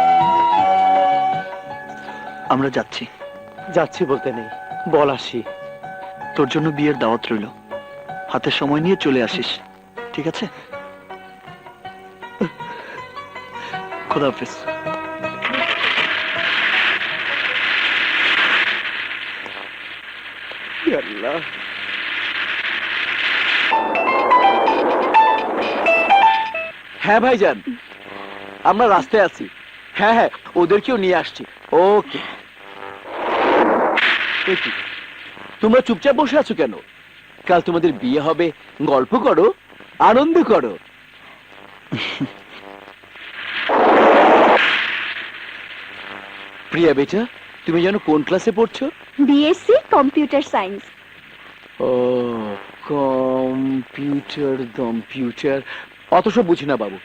Speaker 3: আমরা যাচ্ছি।
Speaker 2: যাচ্ছি বলতে নেই, বল আসি।
Speaker 3: তোর জন্য বিয়ের দাওয়াত রইল, হাতে সময় নিয়ে চলে আসিস, ঠিক আছে? খোদা হাফেজ।
Speaker 2: আল্লাহ, হ্যাঁ ভাইজান, আমরা রাস্তায় আছি। হ্যাঁ হ্যাঁ, ওদেরকেও নিয়ে আসছি। ওকে। তোমরা চুপচাপ বসে আছো কেন? কাল তোমাদের বিয়ে হবে, গল্প করো, আনন্দ করো। প্রিয়া বেটা, তুমি জানো কোন ক্লাসে পড়ছো?
Speaker 1: BSc computer science.
Speaker 2: ও, কম্পিউটার, অত সব বুঝি না বাবু।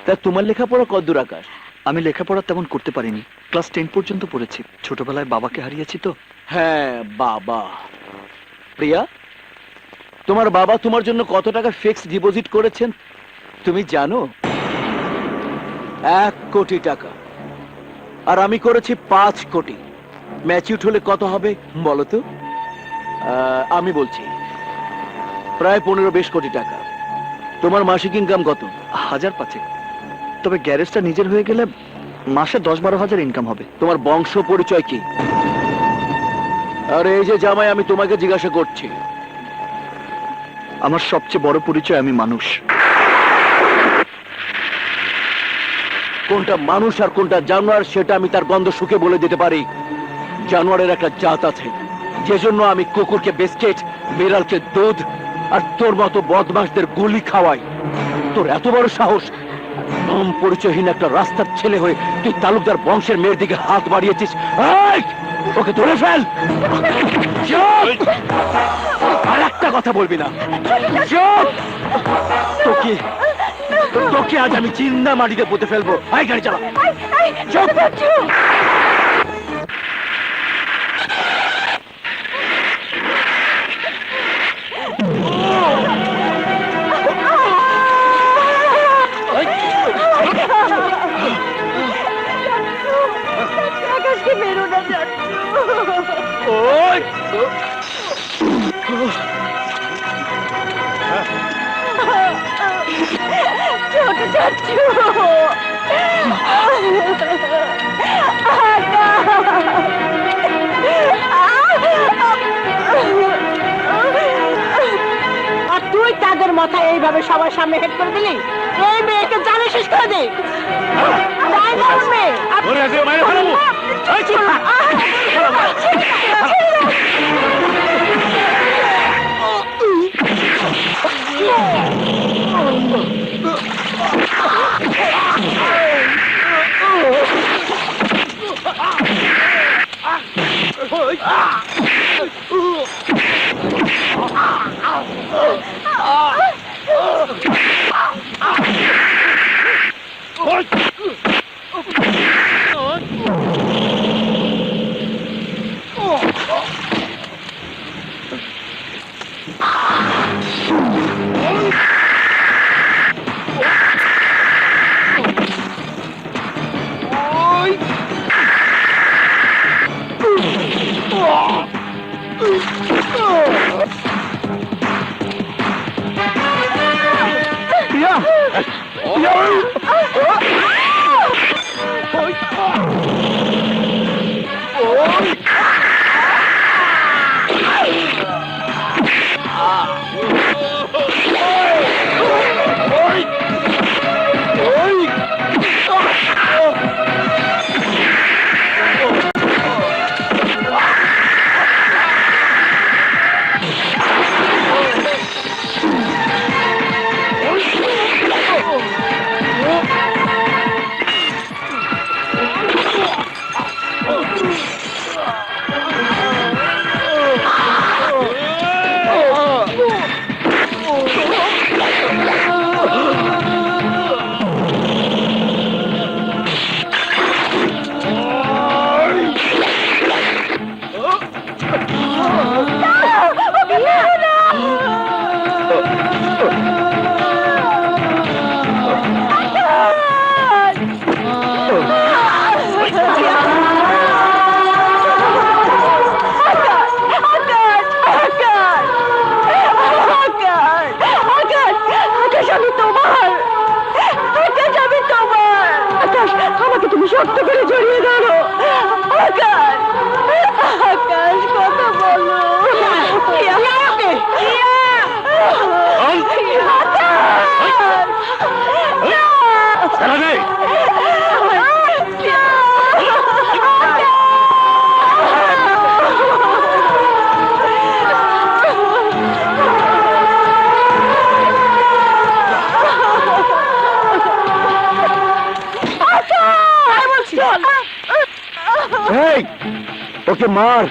Speaker 2: তা তোমার লেখাপড়া কতদূর আকাশ?
Speaker 3: আমি লেখাপড়া তেমন করতে পারিনি, ক্লাস 10 পর্যন্ত পড়েছি। ছোটবেলায় বাবাকে হারিয়েছি তো।
Speaker 2: হ্যাঁ বাবা। প্রিয়া, তোমার বাবা তোমার জন্য কত টাকা ফিক্সড ডিপোজিট করেছেন তুমি জানো? 1 কোটি টাকা। আর আমি করেছি 5 কোটি। ম্যাচিউর হলে কত হবে বলো তো? আমি বলছি প্রায় 15-20 কোটি টাকা। তোমার মাসিক ইনকাম কত?
Speaker 3: 1000-5। তবে গ্যারেজটা নিজের হয়ে গেলে মাসে 10-12 হাজার ইনকাম হবে।
Speaker 2: তোমার বংশ পরিচয় কি? আর এই যে জামাই, আমি তোমাকে জিজ্ঞাসা করছি।
Speaker 3: আমার সবচেয়ে বড় পরিচয় আমি মানুষ।
Speaker 2: কোনটা মানুষ আর কোনটা জানোয়ার সেটা আমি তার গন্ধ শুকে বলে দিতে পারি। জানোয়ারের একটা জাত আছে, যে জন্য আমি কুকুরকে বিস্কিট, বিড়ালকে দুধ আর তোর মতো বদমাশদের গুলি খাওয়াই। তোর এত বড় সাহস, পরিচয়হীন একটা রাস্তার ছেলে হয়ে তুই তালুকদার বংশের মেয়ের দিকে হাত বাড়িয়েছিস। এই, ওকে ধরে ফেল। চুপ! আর একটা কথা বলবি না। চুপ! তোকে তোকে আজ আমি জিন্দা মাটিতে পুঁতে ফেলবো। আয় গাড়ি চালা। চুপ!
Speaker 1: আকাশকে বেরো না চাচ্ছু।
Speaker 2: ওই!
Speaker 1: ছোট চাচ্ছু।
Speaker 7: আর তুই তাদের মাথায় এইভাবে সবার সামনে হেড করে দিলি? এই মেয়েকে জানে শেষ করে দে। তাই না মেয়ে?
Speaker 4: ধরে আছে, বাইরে ফেলাবো। এই চুপ!
Speaker 1: আমাকে তুমি শক্ত করে জড়িয়ে ধরো। আকাশ, আকাশ কথা বলো।
Speaker 2: এই, ওকে মার।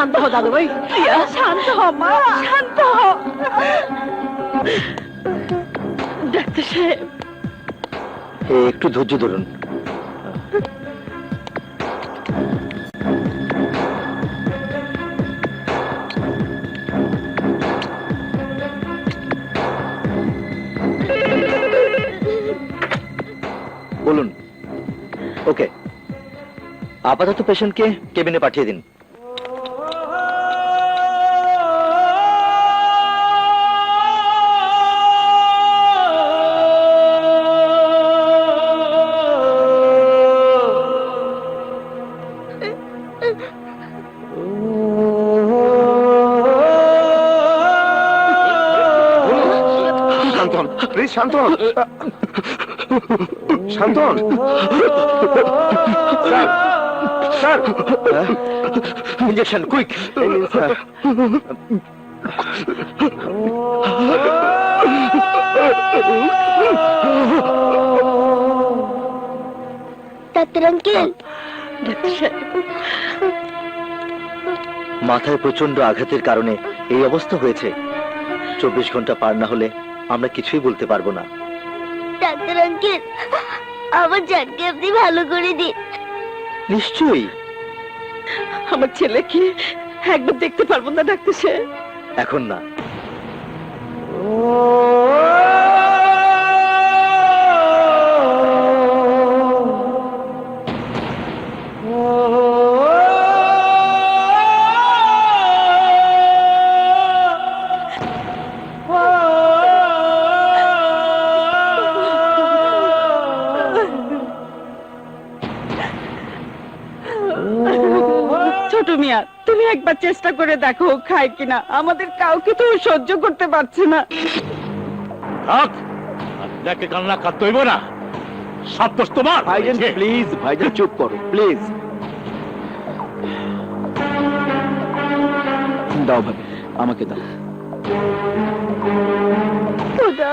Speaker 7: শান্ত হ দাদু ভাই,
Speaker 1: শান্ত হ মা, শান্ত হ। ডাক্তার সাহেব,
Speaker 3: একটু ধৈর্য ধরুন। বলুন। ওকে, আপাতত পেশেন্টকে কেবিনে পাঠিয়ে দিন।
Speaker 5: Shantan, please Shantan, Shantan. Sir, sir,
Speaker 3: injection quick.
Speaker 5: Sir.
Speaker 6: Doctor uncle,
Speaker 3: মাথায় প্রচন্ড আঘাতের কারণে এই অবস্থা হয়েছে। 24 ঘন্টা পার না হলে আমরা কিছুই বলতে পারবো না।
Speaker 6: ডাক্তার আঙ্কেল, আমার জানকে আপনি ভালো করে দিন।
Speaker 3: নিশ্চয়ই।
Speaker 1: আমার ছেলেকে একবার দেখতে পারবো না ডাক্তার সাহেব?
Speaker 3: এখন না।
Speaker 8: ছোট মিয়া, তুমি একবার চেষ্টা করে দেখো ও খায় কিনা। আমাদের কাউকে তো ও সহ্য করতে পারছে না।
Speaker 4: থাক, আপনাকে কান্না কাঁদতে হইব না, সব দোষ তোমার।
Speaker 2: ভাইজান প্লিজ, ভাইজান চুপ করো প্লিজ। দাও ভাবি, আমাকে দাও।
Speaker 1: খোদা,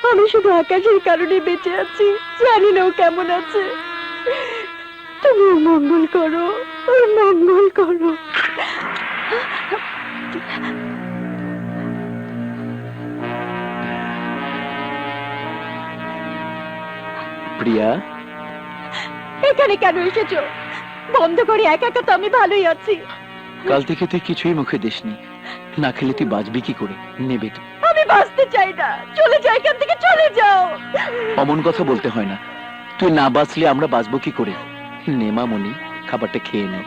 Speaker 1: আমি শুধু আকাশের কারণে বেঁচে আছি, জানি না ও কেমন আছে। তুমি ওর মঙ্গল করো, ওর মঙ্গল করো।
Speaker 2: প্রিয়া,
Speaker 1: এখানে কেন এসেছো? বন্ধ করে একা একা তো আমি ভালোই আছি।
Speaker 2: কাল থেকে তুই কিছুই মুখে দিসনি, না খেলে তুই বাঁচবি কি করে? নেবে তো।
Speaker 1: আমি বাঁচতে চাই না, চলে যাও এখান থেকে, চলে যাও।
Speaker 2: অমন কথা বলতে হয় না, তুই না বাঁচলে আমরা বাঁচবো কি করে? নে মামনি, খাবারটা খেয়ে নে।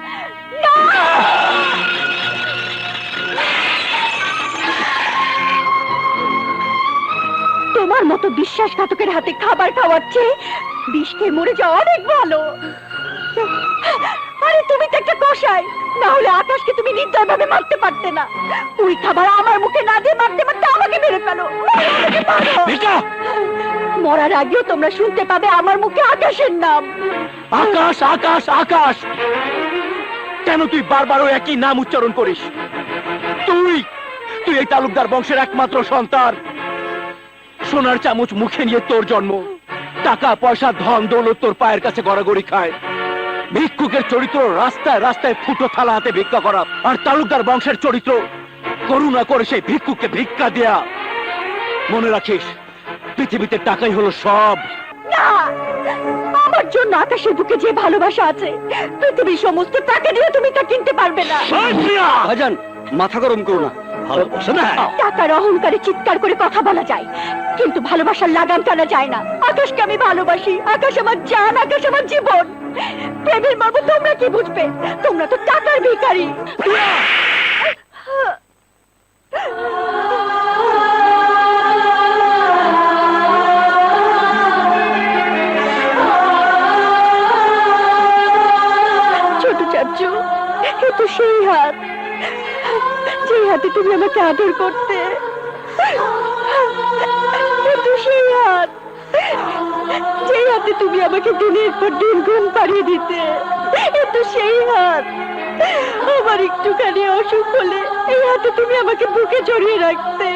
Speaker 1: তোমার মতো বিশ্বাসঘাতকের হাতে খাবার খাওয়ার চেয়ে বিষ খেয়ে মরে যাওয়া অনেক ভালো। আরে তুমি তো একটা কসাই, না হলে আকাশকে তুমি নির্দয়ভাবে মারতে পারতে না। ওই খাবার আমার মুখে না দিয়ে মারতে মারতে আমাকে মেরে ফেলো। আমাকে মারো। মরার আগেও তোমরা শুনতে পাবে আমার মুখে আকাশের নাম।
Speaker 2: আকাশ, আকাশ, আকাশ! কেন তুই বারবার ওই একই নাম উচ্চারণ করিস? তুই তুই এই তালুকদার বংশের একমাত্র সন্তান। সোনার চামচ মুখে নিয়ে তোর জন্ম, টাকা পয়সা ধন দৌলত তোর পায়ের কাছে গড়াগড়ি খায়। ভিক্ষুকের চরিত্র রাস্তায় রাস্তায় ফুটো থালা হাতে ভিক্ষা করা, আর তালুকদার বংশের চরিত্র করুণা করে সেই ভিক্ষুককে ভিক্ষা দেয়া। মনে রাখিস, পৃথিবীতে টাকাই হলো সব।
Speaker 1: না, আমার জন্য আকাশের বুকে যে ভালোবাসা আছে, পৃথিবীর সমস্ত টাকা দিয়ে তুমি তা কিনতে পারবে না।
Speaker 3: ভাইজান, মাথা গরম করো না।
Speaker 2: ভালোবাসা না,
Speaker 1: টাকার অহংকারে চিৎকার করে কথা বলা যায়, কিন্তু ভালোবাসার লাগাম টানা যায় না। আকাশকে আমি ভালোবাসি, আকাশ আমার জান, আকাশ আমার জীবন। প্রেমের মর্ম তোমরা কি বুঝবে? তোমরা তো টাকার ভিখারি। ছোট চাচু, এ তো সেই হাত, যে হাতে তুমি আমাকে আদর করতে। এ তো সেই হাত, যে হাতে তুমি আমাকে দিনের পর দিন ঘুম পাড়িয়ে দিতে। এ তো সেই হাত, আমার একটুখানি অসুখ হলে এই হাতে তুমি আমাকে বুকে জড়িয়ে রাখতে।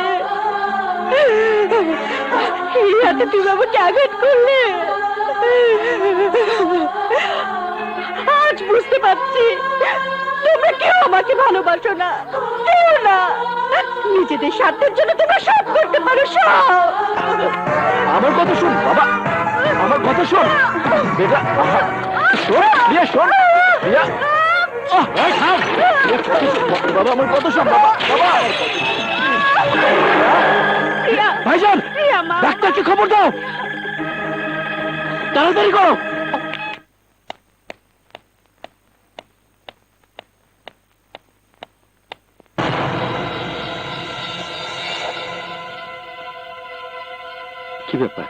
Speaker 1: এই হাতে তুমি আমাকে আঘাত করলে। আজ বুঝতে পারছি তোমরা কেউ আমাকে ভালোবাসো না, কেউ না। নিজেদের স্বার্থের জন্য তোমরা সব করতে পারো, সব।
Speaker 2: আমার কথা শোন বাবা, আমার কথা শোন বেটা। শোন প্রিয়া, শোন প্রিয়া। বাবা আমার কথা শোন বাবা, বাবা। ভাইজান, ডাক্তারকে খবর দাও, তাড়াতাড়ি করো। কি ব্যাপার,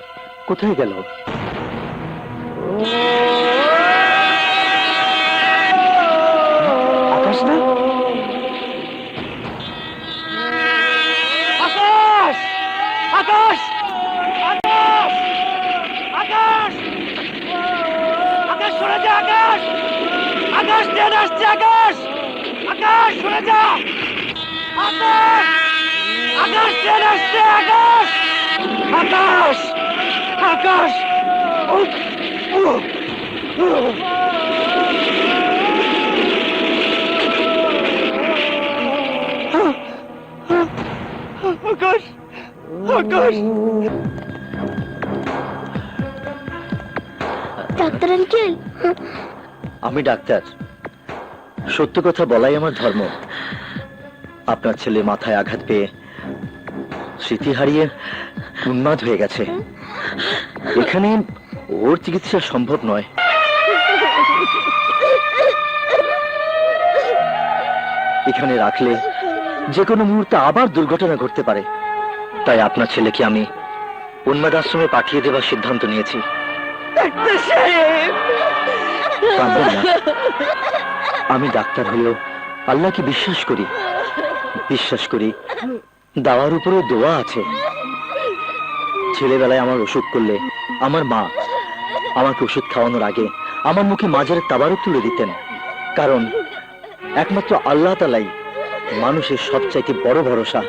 Speaker 2: কোথায় গেল? আকাশ না? আকাশ! আকাশ! আকাশ! আকাশ! আকাশ সরে যা, আকাশ! আকাশ ট্রেন আসছে, আকাশ! আকাশ সরে যা! আকাশ! আকাশ ট্রেন আসছে, আকাশ! আকাশ! আকাশ! আকাশ! আকাশ!
Speaker 6: ডাক্তার আঙ্কেল,
Speaker 3: আমি ডাক্তার, সত্য কথা বলাই আমার ধর্ম। আপনার ছেলে মাথায় আঘাত পেয়ে স্মৃতি হারিয়ে উন্মাদ হয়ে গেছে। এখানে ওর চিকিৎসা সম্ভব নয়। এখানে রাখলে যে কোনো মুহূর্তে আবার দুর্ঘটনা ঘটতে পারে। তাই আপনার ছেলেকে আমি উন্মাদ আশ্রমে পাঠিয়ে দেওয়ার সিদ্ধান্ত নিয়েছি। কাঁদবেন না। আমি ডাক্তার হলেও আল্লাহকে বিশ্বাস করি। বিশ্বাস করি দাওয়ার উপরে দোয়া আছে। ছেলেবেলায় আমার অসুখ করলে আমার মা আমাকে ওষুধ খাওয়ানোর আগে আমার মুখে মাজারের তাবারক তুলে দিতেন। কারণ একমাত্র আল্লাহ তাআলাই মানুষের সবচাইতে বড় ভরসা।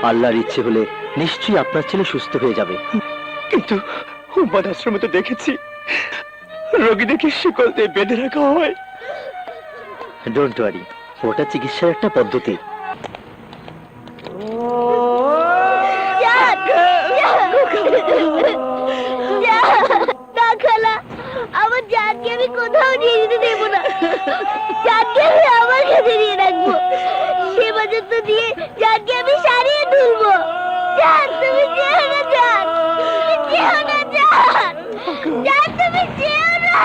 Speaker 3: আল্লাহর ইচ্ছে হলে নিশ্চয়ই আপনার ছেলে সুস্থ হয়ে যাবে। কিন্তু উম্মাদ আশ্রমে তো দেখেছি রোগীদেরকে শিকল দিয়ে বেঁধে রাখা হয়। ডোন্ট ওয়ারি, ওটা চিকিৎসার একটা পদ্ধতি।
Speaker 6: আমার জানকে আমি কোথাও নিয়ে যেতে দেবো না। জানকে আমি আমার কাছে নিয়ে রাখবো। সেবা যত্ন দিয়ে জানকে আমি সারিয়ে তুলবো। জান, তুমি যেও না, জান, তুমি যেও না, জান, জান, তুমি যেও না।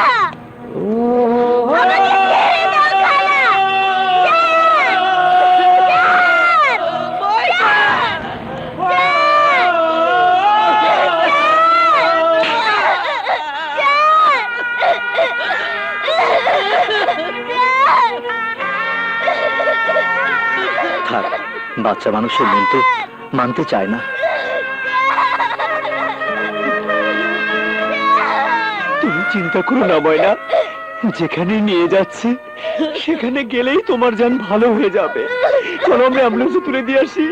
Speaker 6: আমাকে ছেড়ে দাও, খালা। জান, জান,
Speaker 3: থাক, বাচ্চা মানুষের মন তো মানতে চায় না। তুমি চিন্তা করো না ময়না, যেখানে নিয়ে যাচ্ছে সেখানে গেলেই তোমার জান ভালো হয়ে যাবে। চলো আমরা অ্যাম্বুলেন্সে তুলে দিয়ে আসি।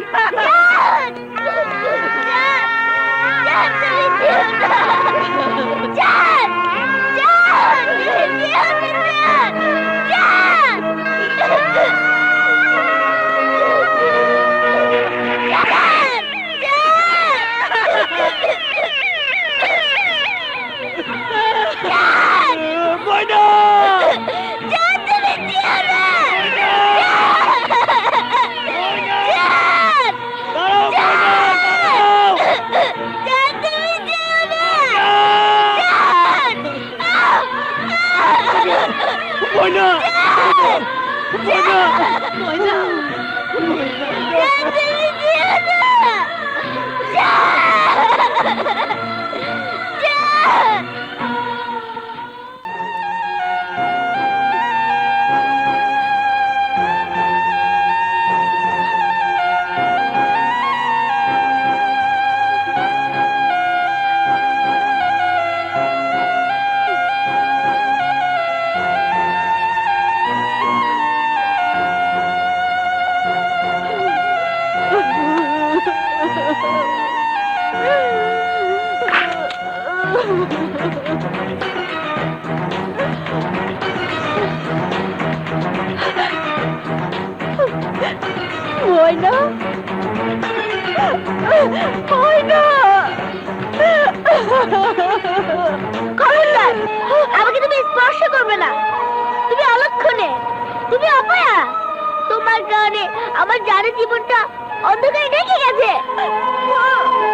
Speaker 1: ময়না, ময়না,
Speaker 6: খবরদার, আমাকে তুমি স্পর্শ করবে না। তুমি অলক্ষণে, তুমি অপয়া। তোমার কারণে আমার জানের জীবনটা অন্ধকারে ঢেকে গেছে।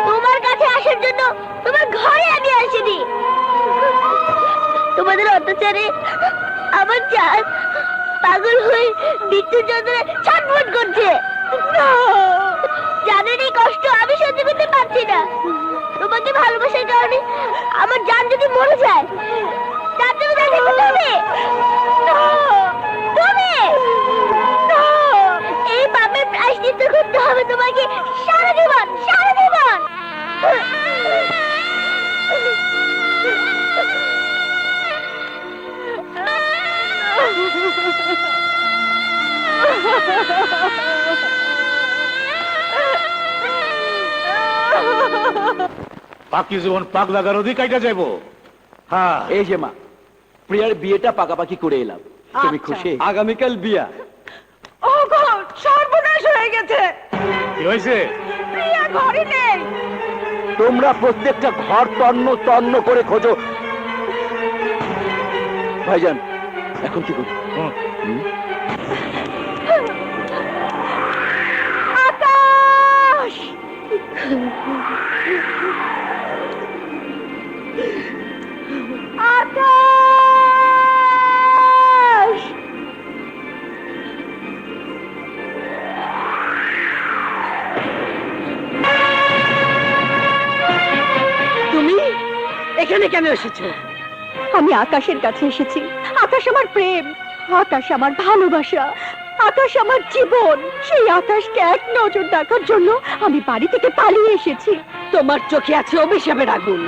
Speaker 6: তোমার কাছে আসার জন্য তোমার ঘরে আমি আসিনি। তোমাদের অত্যাচারে আমার জান পাগল হয়ে মৃত্যুর যন্ত্রণায় ছটফট করছে। জানের এই কষ্ট আমি সহ্য করতে পারছি না। তোমাকে ভালোবাসার কারণে আমার জান যদি মরে যায়, তার জন্য তুমি তুমি এই পাপের প্রায়শ্চিত্ত করতে হবে তোমাকে সারা জীবন, সারা জীবন।
Speaker 4: বাকি জীবন পাগলা গারদি কাইটা যাইবো। হ্যাঁ,
Speaker 2: এই যে মা, প্রিয়ার বিয়েটা পাকাপাকি করে এলাম। তুমি খুশি?
Speaker 3: আগামীকাল বিয়া।
Speaker 1: ওগো, সর্বনাশ হয়ে গেছে।
Speaker 4: কি হয়েছে?
Speaker 1: প্রিয়া ঘরে নেই।
Speaker 2: তোমরা প্রত্যেকটা ঘর তন্ন তন্ন করে খোঁজো। ভাইজান, এখন কি করি?
Speaker 1: আকাশ, আকাশ,
Speaker 7: তুমি এখানে কেন এসেছো?
Speaker 1: আমি আকাশের কাছে এসেছি। আকাশ আমার প্রেম, আকাশ আমার ভালোবাসা, আকাশ আমার জীবন। সেই আকাশকে এক নজর দেখার জন্য আমি বাড়ি থেকে পালিয়ে এসেছি।
Speaker 7: তোমার চোখে আছে অভিশাপের আগুন।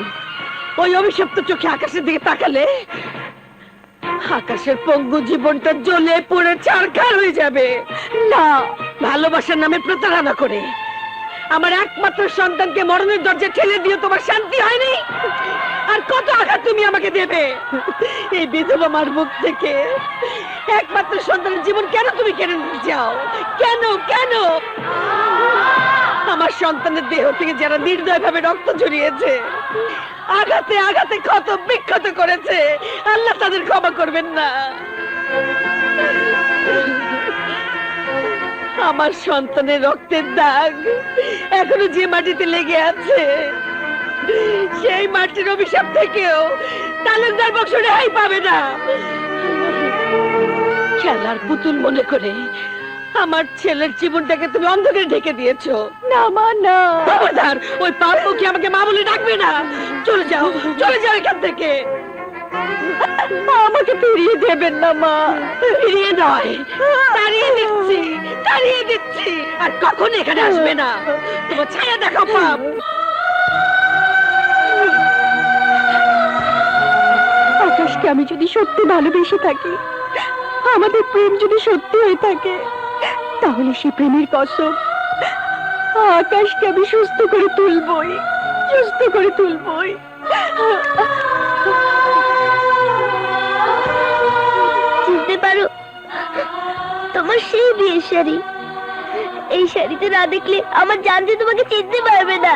Speaker 7: ওই অভিশপ্ত চোখে আকাশের দিকে তাকালে আকাশের পঙ্গু জীবনটা জ্বলে পড়ে ছারখার হয়ে যাবে।
Speaker 1: না,
Speaker 7: ভালোবাসার নামে প্রতারণা করে আমার একমাত্র সন্তানকে মরণের দরজায় ঠেলে দিয়ে তোমার শান্তি হয়নি? আর কত আঘাত তুমি আমাকে দেবে? এই বিধবা মার মুখ থেকে একমাত্র সন্তানের জীবন কেন তুমি কেড়ে নিতে চাও? কেন কেন? আমার সন্তানের দেহ থেকে যারা নির্দয়ভাবে রক্ত ঝরিয়েছে, আঘাতে আঘাতে ক্ষত বিক্ষত করেছে, আল্লাহ তাদের ক্ষমা করবেন না। আমার সন্তানের রক্তের দাগ এখনো যে মাটিতে লেগে আছে, সেই মাটির অভিশাপ থেকেও তালুকদার বংশ রেহাই পাবে না। খেলার পুতুল মনে করে আমার ছেলের জীবনটাকে তুমি অন্ধকারে ঢেকে দিয়েছো।
Speaker 1: না মা, না।
Speaker 7: খবরদার, ওই পাপ মুখে আমাকে মা বলে ডাকবে না। চলে যাও, চলে যাও এখান থেকে।
Speaker 1: আমাকে ফিরিয়ে দেবেন না মা।
Speaker 7: ফিরিয়ে নয়, তাড়িয়ে দিচ্ছি, তাড়িয়ে দিচ্ছি। আর কখনো এখানে আসবে না। তোমার ছায়া দেখো পাপ।
Speaker 1: আকাশকে আমি যদি সত্যি ভালোবেসে থাকি, আমাদের প্রেম যদি সত্যি হয়ে থাকে, তাহলে সেই প্রেমের কসম আকাশকে আমি সুস্থ করে তুলবই, সুস্থ করে তুলবই।
Speaker 6: চিনতে পারো তোমার সেই বিয়ের শাড়ি? এই শাড়িতে না দেখলে আমার জান যে তোমাকে চিনতে পারবে না।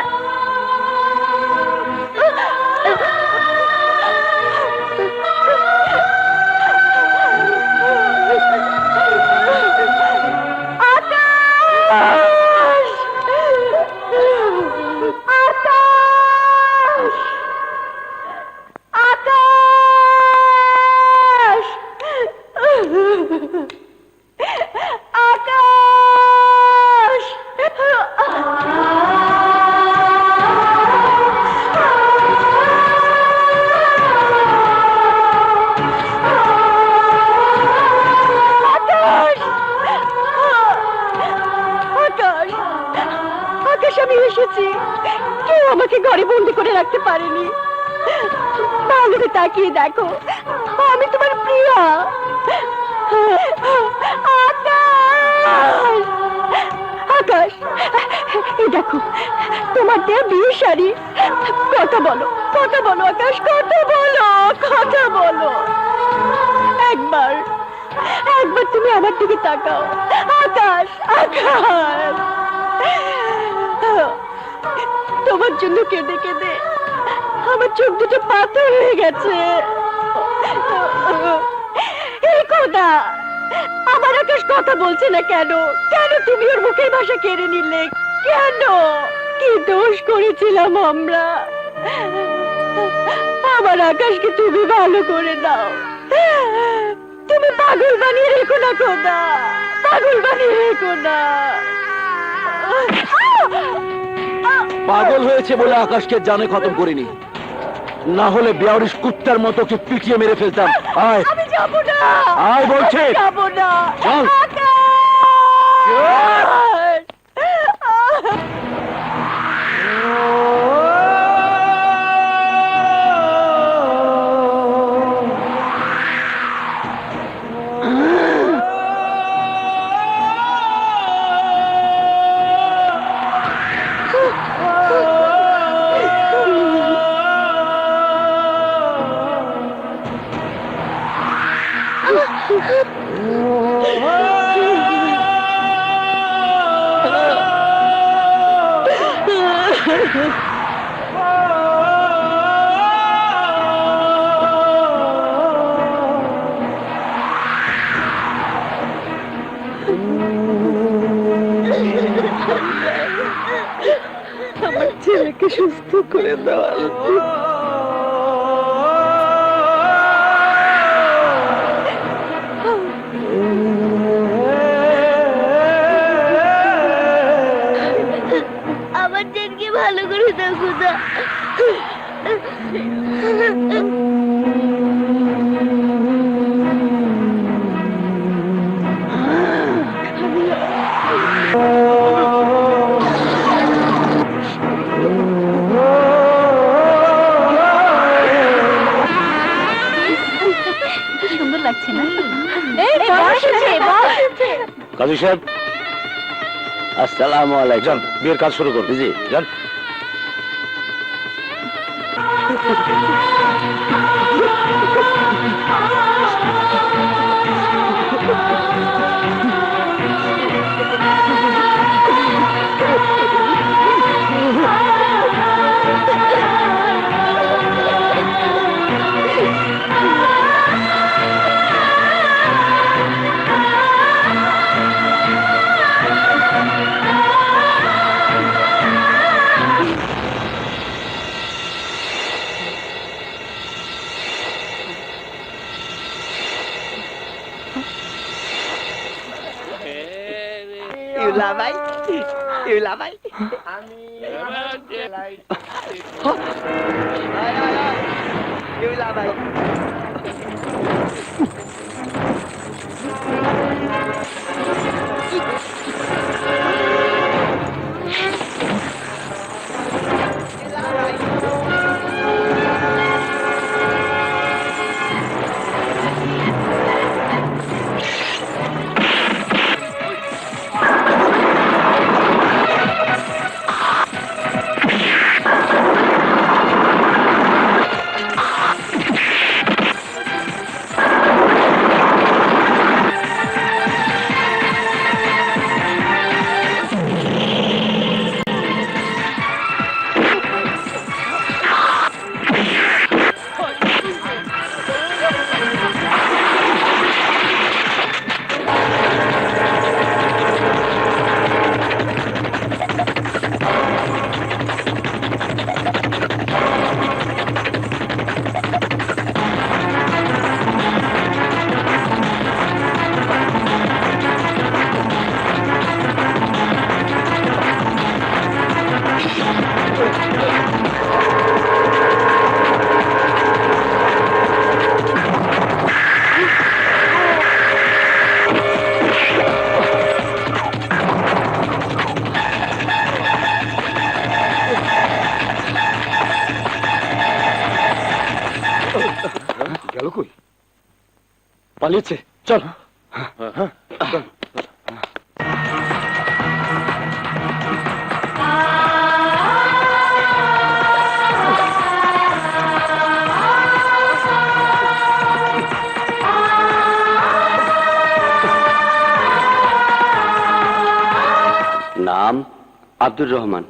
Speaker 1: আমি এসেছি, কেউ আমাকে ঘরে বন্দি করে রাখতে পারেনি। ভালো করে তাকিয়ে দেখো, আমি তোমার প্রিয়া। আকাশ, আকাশ, এই দেখো তোমার দেয়া বিয়ের শাড়ি। কথা বলো, কথা বলো আকাশ, কথা বলো, কথা বলো। তুমি আমার দিকে তাকাও। আকাশ, আকাশ, তোমার জন্য কেঁদে কেঁদে আমার চোখ দুটো পাথর হয়ে গেছে। এই খোদা, আমার আকাশ কথা বলছে না কেন? কেন তুমি ওর মুখের ভাষা কেড়ে নিলে? কেন? কি দোষ করেছিলাম আমরা? আমার আকাশকে তুমি ভালো করে দাও। তুমি পাগল বানিয়ে রেখো না খোদা, পাগল বানিয়ে রেখো না।
Speaker 2: পাগল হয়েছে বলে আকাশকে জানে খতম করিনি, না হলে বেয়ারিশ কুত্তার মতো ওকে পিটিয়ে মেরে ফেলতাম। আয়,
Speaker 1: আমি যাবো না,
Speaker 2: আয় বলছে।
Speaker 1: আমি যাবো না।
Speaker 2: চল।
Speaker 1: আকাশ! আমার ছেলেকে সুস্থ করে দেওয়া।
Speaker 6: আমার জেনকে ভালো করে দাও খোদা।
Speaker 1: সুন্দর লাগছে না? এই বস এসেছে, বস এসেছে।
Speaker 4: কাজী সাহেব,
Speaker 2: আসসালামু আলাইকুম।
Speaker 4: যান বিয়ের কাজ শুরু করুন।
Speaker 2: জি।
Speaker 4: যান।
Speaker 3: ইউলা ভাই, ইউলা ভাই। ইউলা ভাই।
Speaker 5: গেল কই?
Speaker 2: পালিয়েছে। চল।
Speaker 10: আব্দুর রহমান।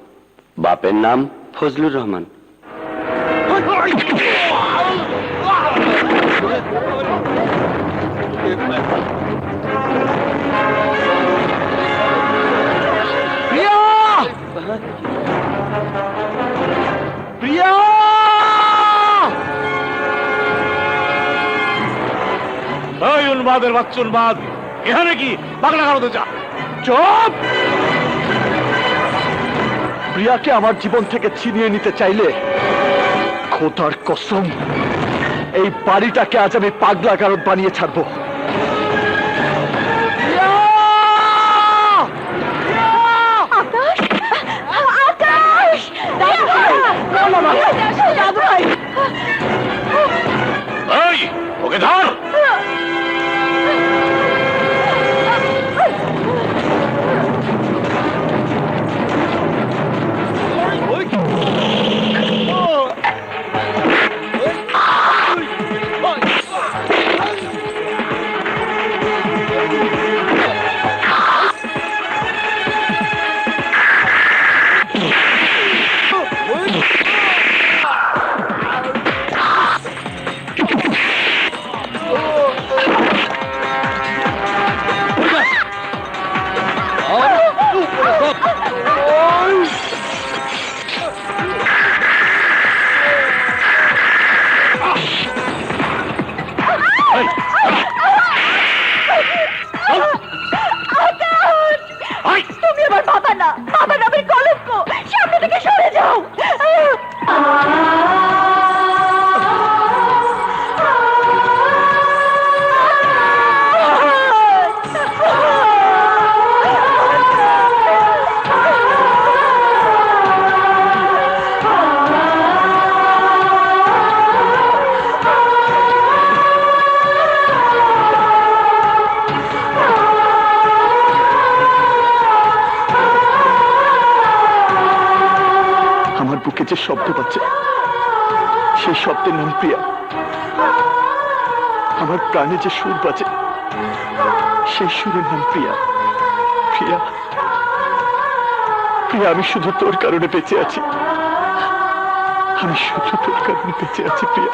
Speaker 10: বাপের নাম ফজলুর রহমান।
Speaker 3: প্রিয়া! প্রিয়া!
Speaker 4: ওই উন্মাদের বাচ্চা উন্মাদ, এখানে কি পাগলা কারোতে যা।
Speaker 3: চুপ! প্রিয়াকে আমার জীবন থেকে ছিনিয়ে নিতে চাইলে খোদার কসম এই বাড়িটাকে আজ আমি পাগলা কারণ বানিয়ে ছাড়বো। প্রিয়া!
Speaker 1: আকাশ আকাশ দাদু ভাই দাদু ভাই
Speaker 4: এই ওকে ধর।
Speaker 1: তুমি আমার বাবা না, বাবা নামের কলঙ্ক, সামনে থেকে সরে যাও।
Speaker 3: আমার বুকে যে শব্দ পাচ্ছে সেই শব্দের নাম প্রিয়া। আমার প্রাণে যে সুর বাজে সেই সুরের নাম প্রিয়া। প্রিয়া, প্রিয়া, আমি শুধু তোর কারণে বেঁচে আছি। আমি শুধু তোর কারণে বেঁচে আছি প্রিয়া।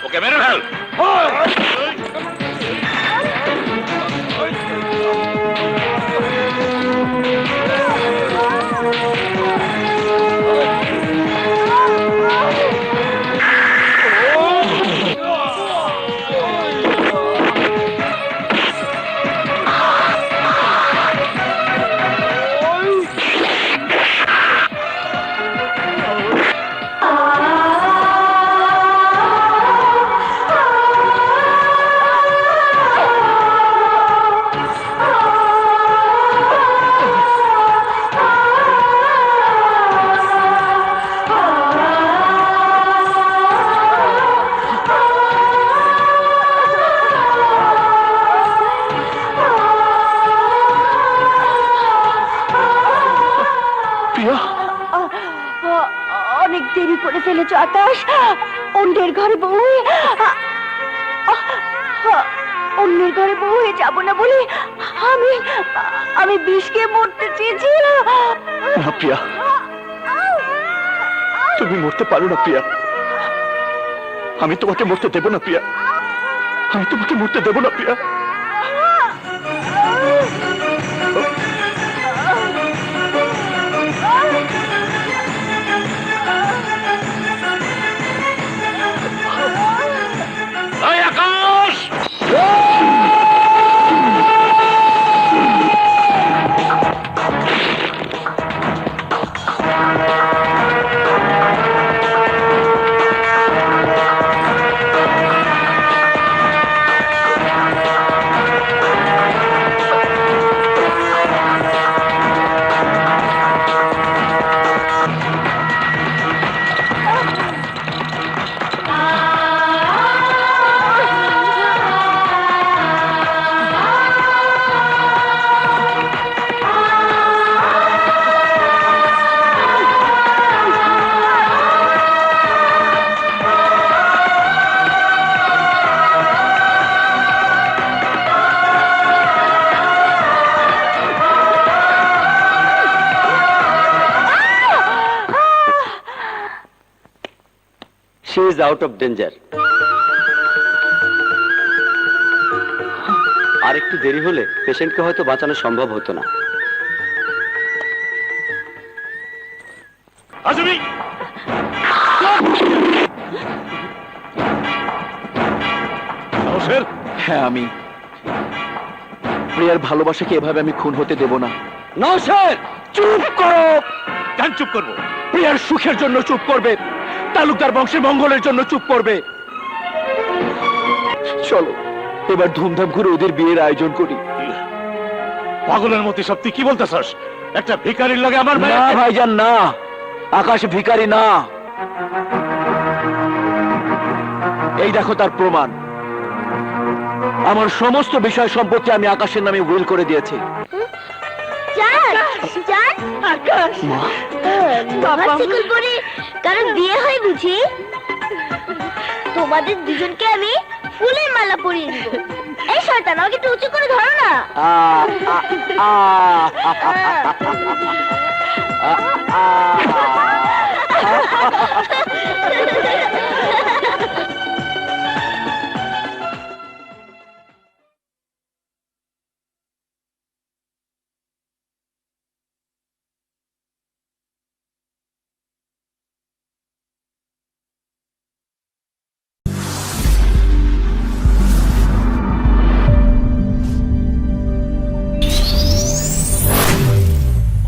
Speaker 4: ওকে মেরে ফেল।
Speaker 1: অনেক দেরি করে ফেলেছো আকাশ। অন্যের ঘরে বউ হয়ে অন্যের ঘরে বউ হয়ে যাবো না বলে আমি আমি বিষকে মরতে চেয়েছিলাম।
Speaker 3: না প্রিয়া, তুমি মরতে পারো না প্রিয়া। আমি তোমাকে মরতে দেব না প্রিয়া। আমি তোমাকে মরতে দেব না Priya.
Speaker 4: Akash!
Speaker 10: Is out of danger. আর একটু দেরি হলে পেশেন্টকে হয়তো বাঁচানো সম্ভব হতো না।
Speaker 4: আজমি সাহসের
Speaker 2: হ্যাঁ আমি প্রিয়ার ভালোবাসাকে এভাবে আমি খুন হতে দেব না।
Speaker 10: নওশাদ,
Speaker 2: চুপ করো।
Speaker 4: কেন চুপ করবো?
Speaker 2: প্রিয়ার সুখের জন্য চুপ করবে, তালুকদার বংশের মঙ্গলের জন্য চুপ করবে। চলো এবার ধুমধাম করে ওদের বিয়ের আয়োজন করি।
Speaker 4: পাগলের মতো সব তুই কি বলতেছস? একটা ভিখারির লাগে আমার
Speaker 2: না
Speaker 4: মেয়ে।
Speaker 2: ভাইজান না, আকাশ ভিখারি না। এই দেখো তার প্রমাণ। আমার সমস্ত বিষয় সম্পত্তি আমি আকাশের নামে উইল করে দিয়েছি।
Speaker 6: জান জান
Speaker 1: আকাশ
Speaker 6: ভাবছি কুলপুরি কারণ বিয়ে হয় বুঝি। তোমাদের দুজনকে আমি ফুলের মালা পরিয়ে দিব। এই শয়তান, আমাকে একটু উঁচু করে ধরো না।
Speaker 2: আ আ আ আ আ আ আ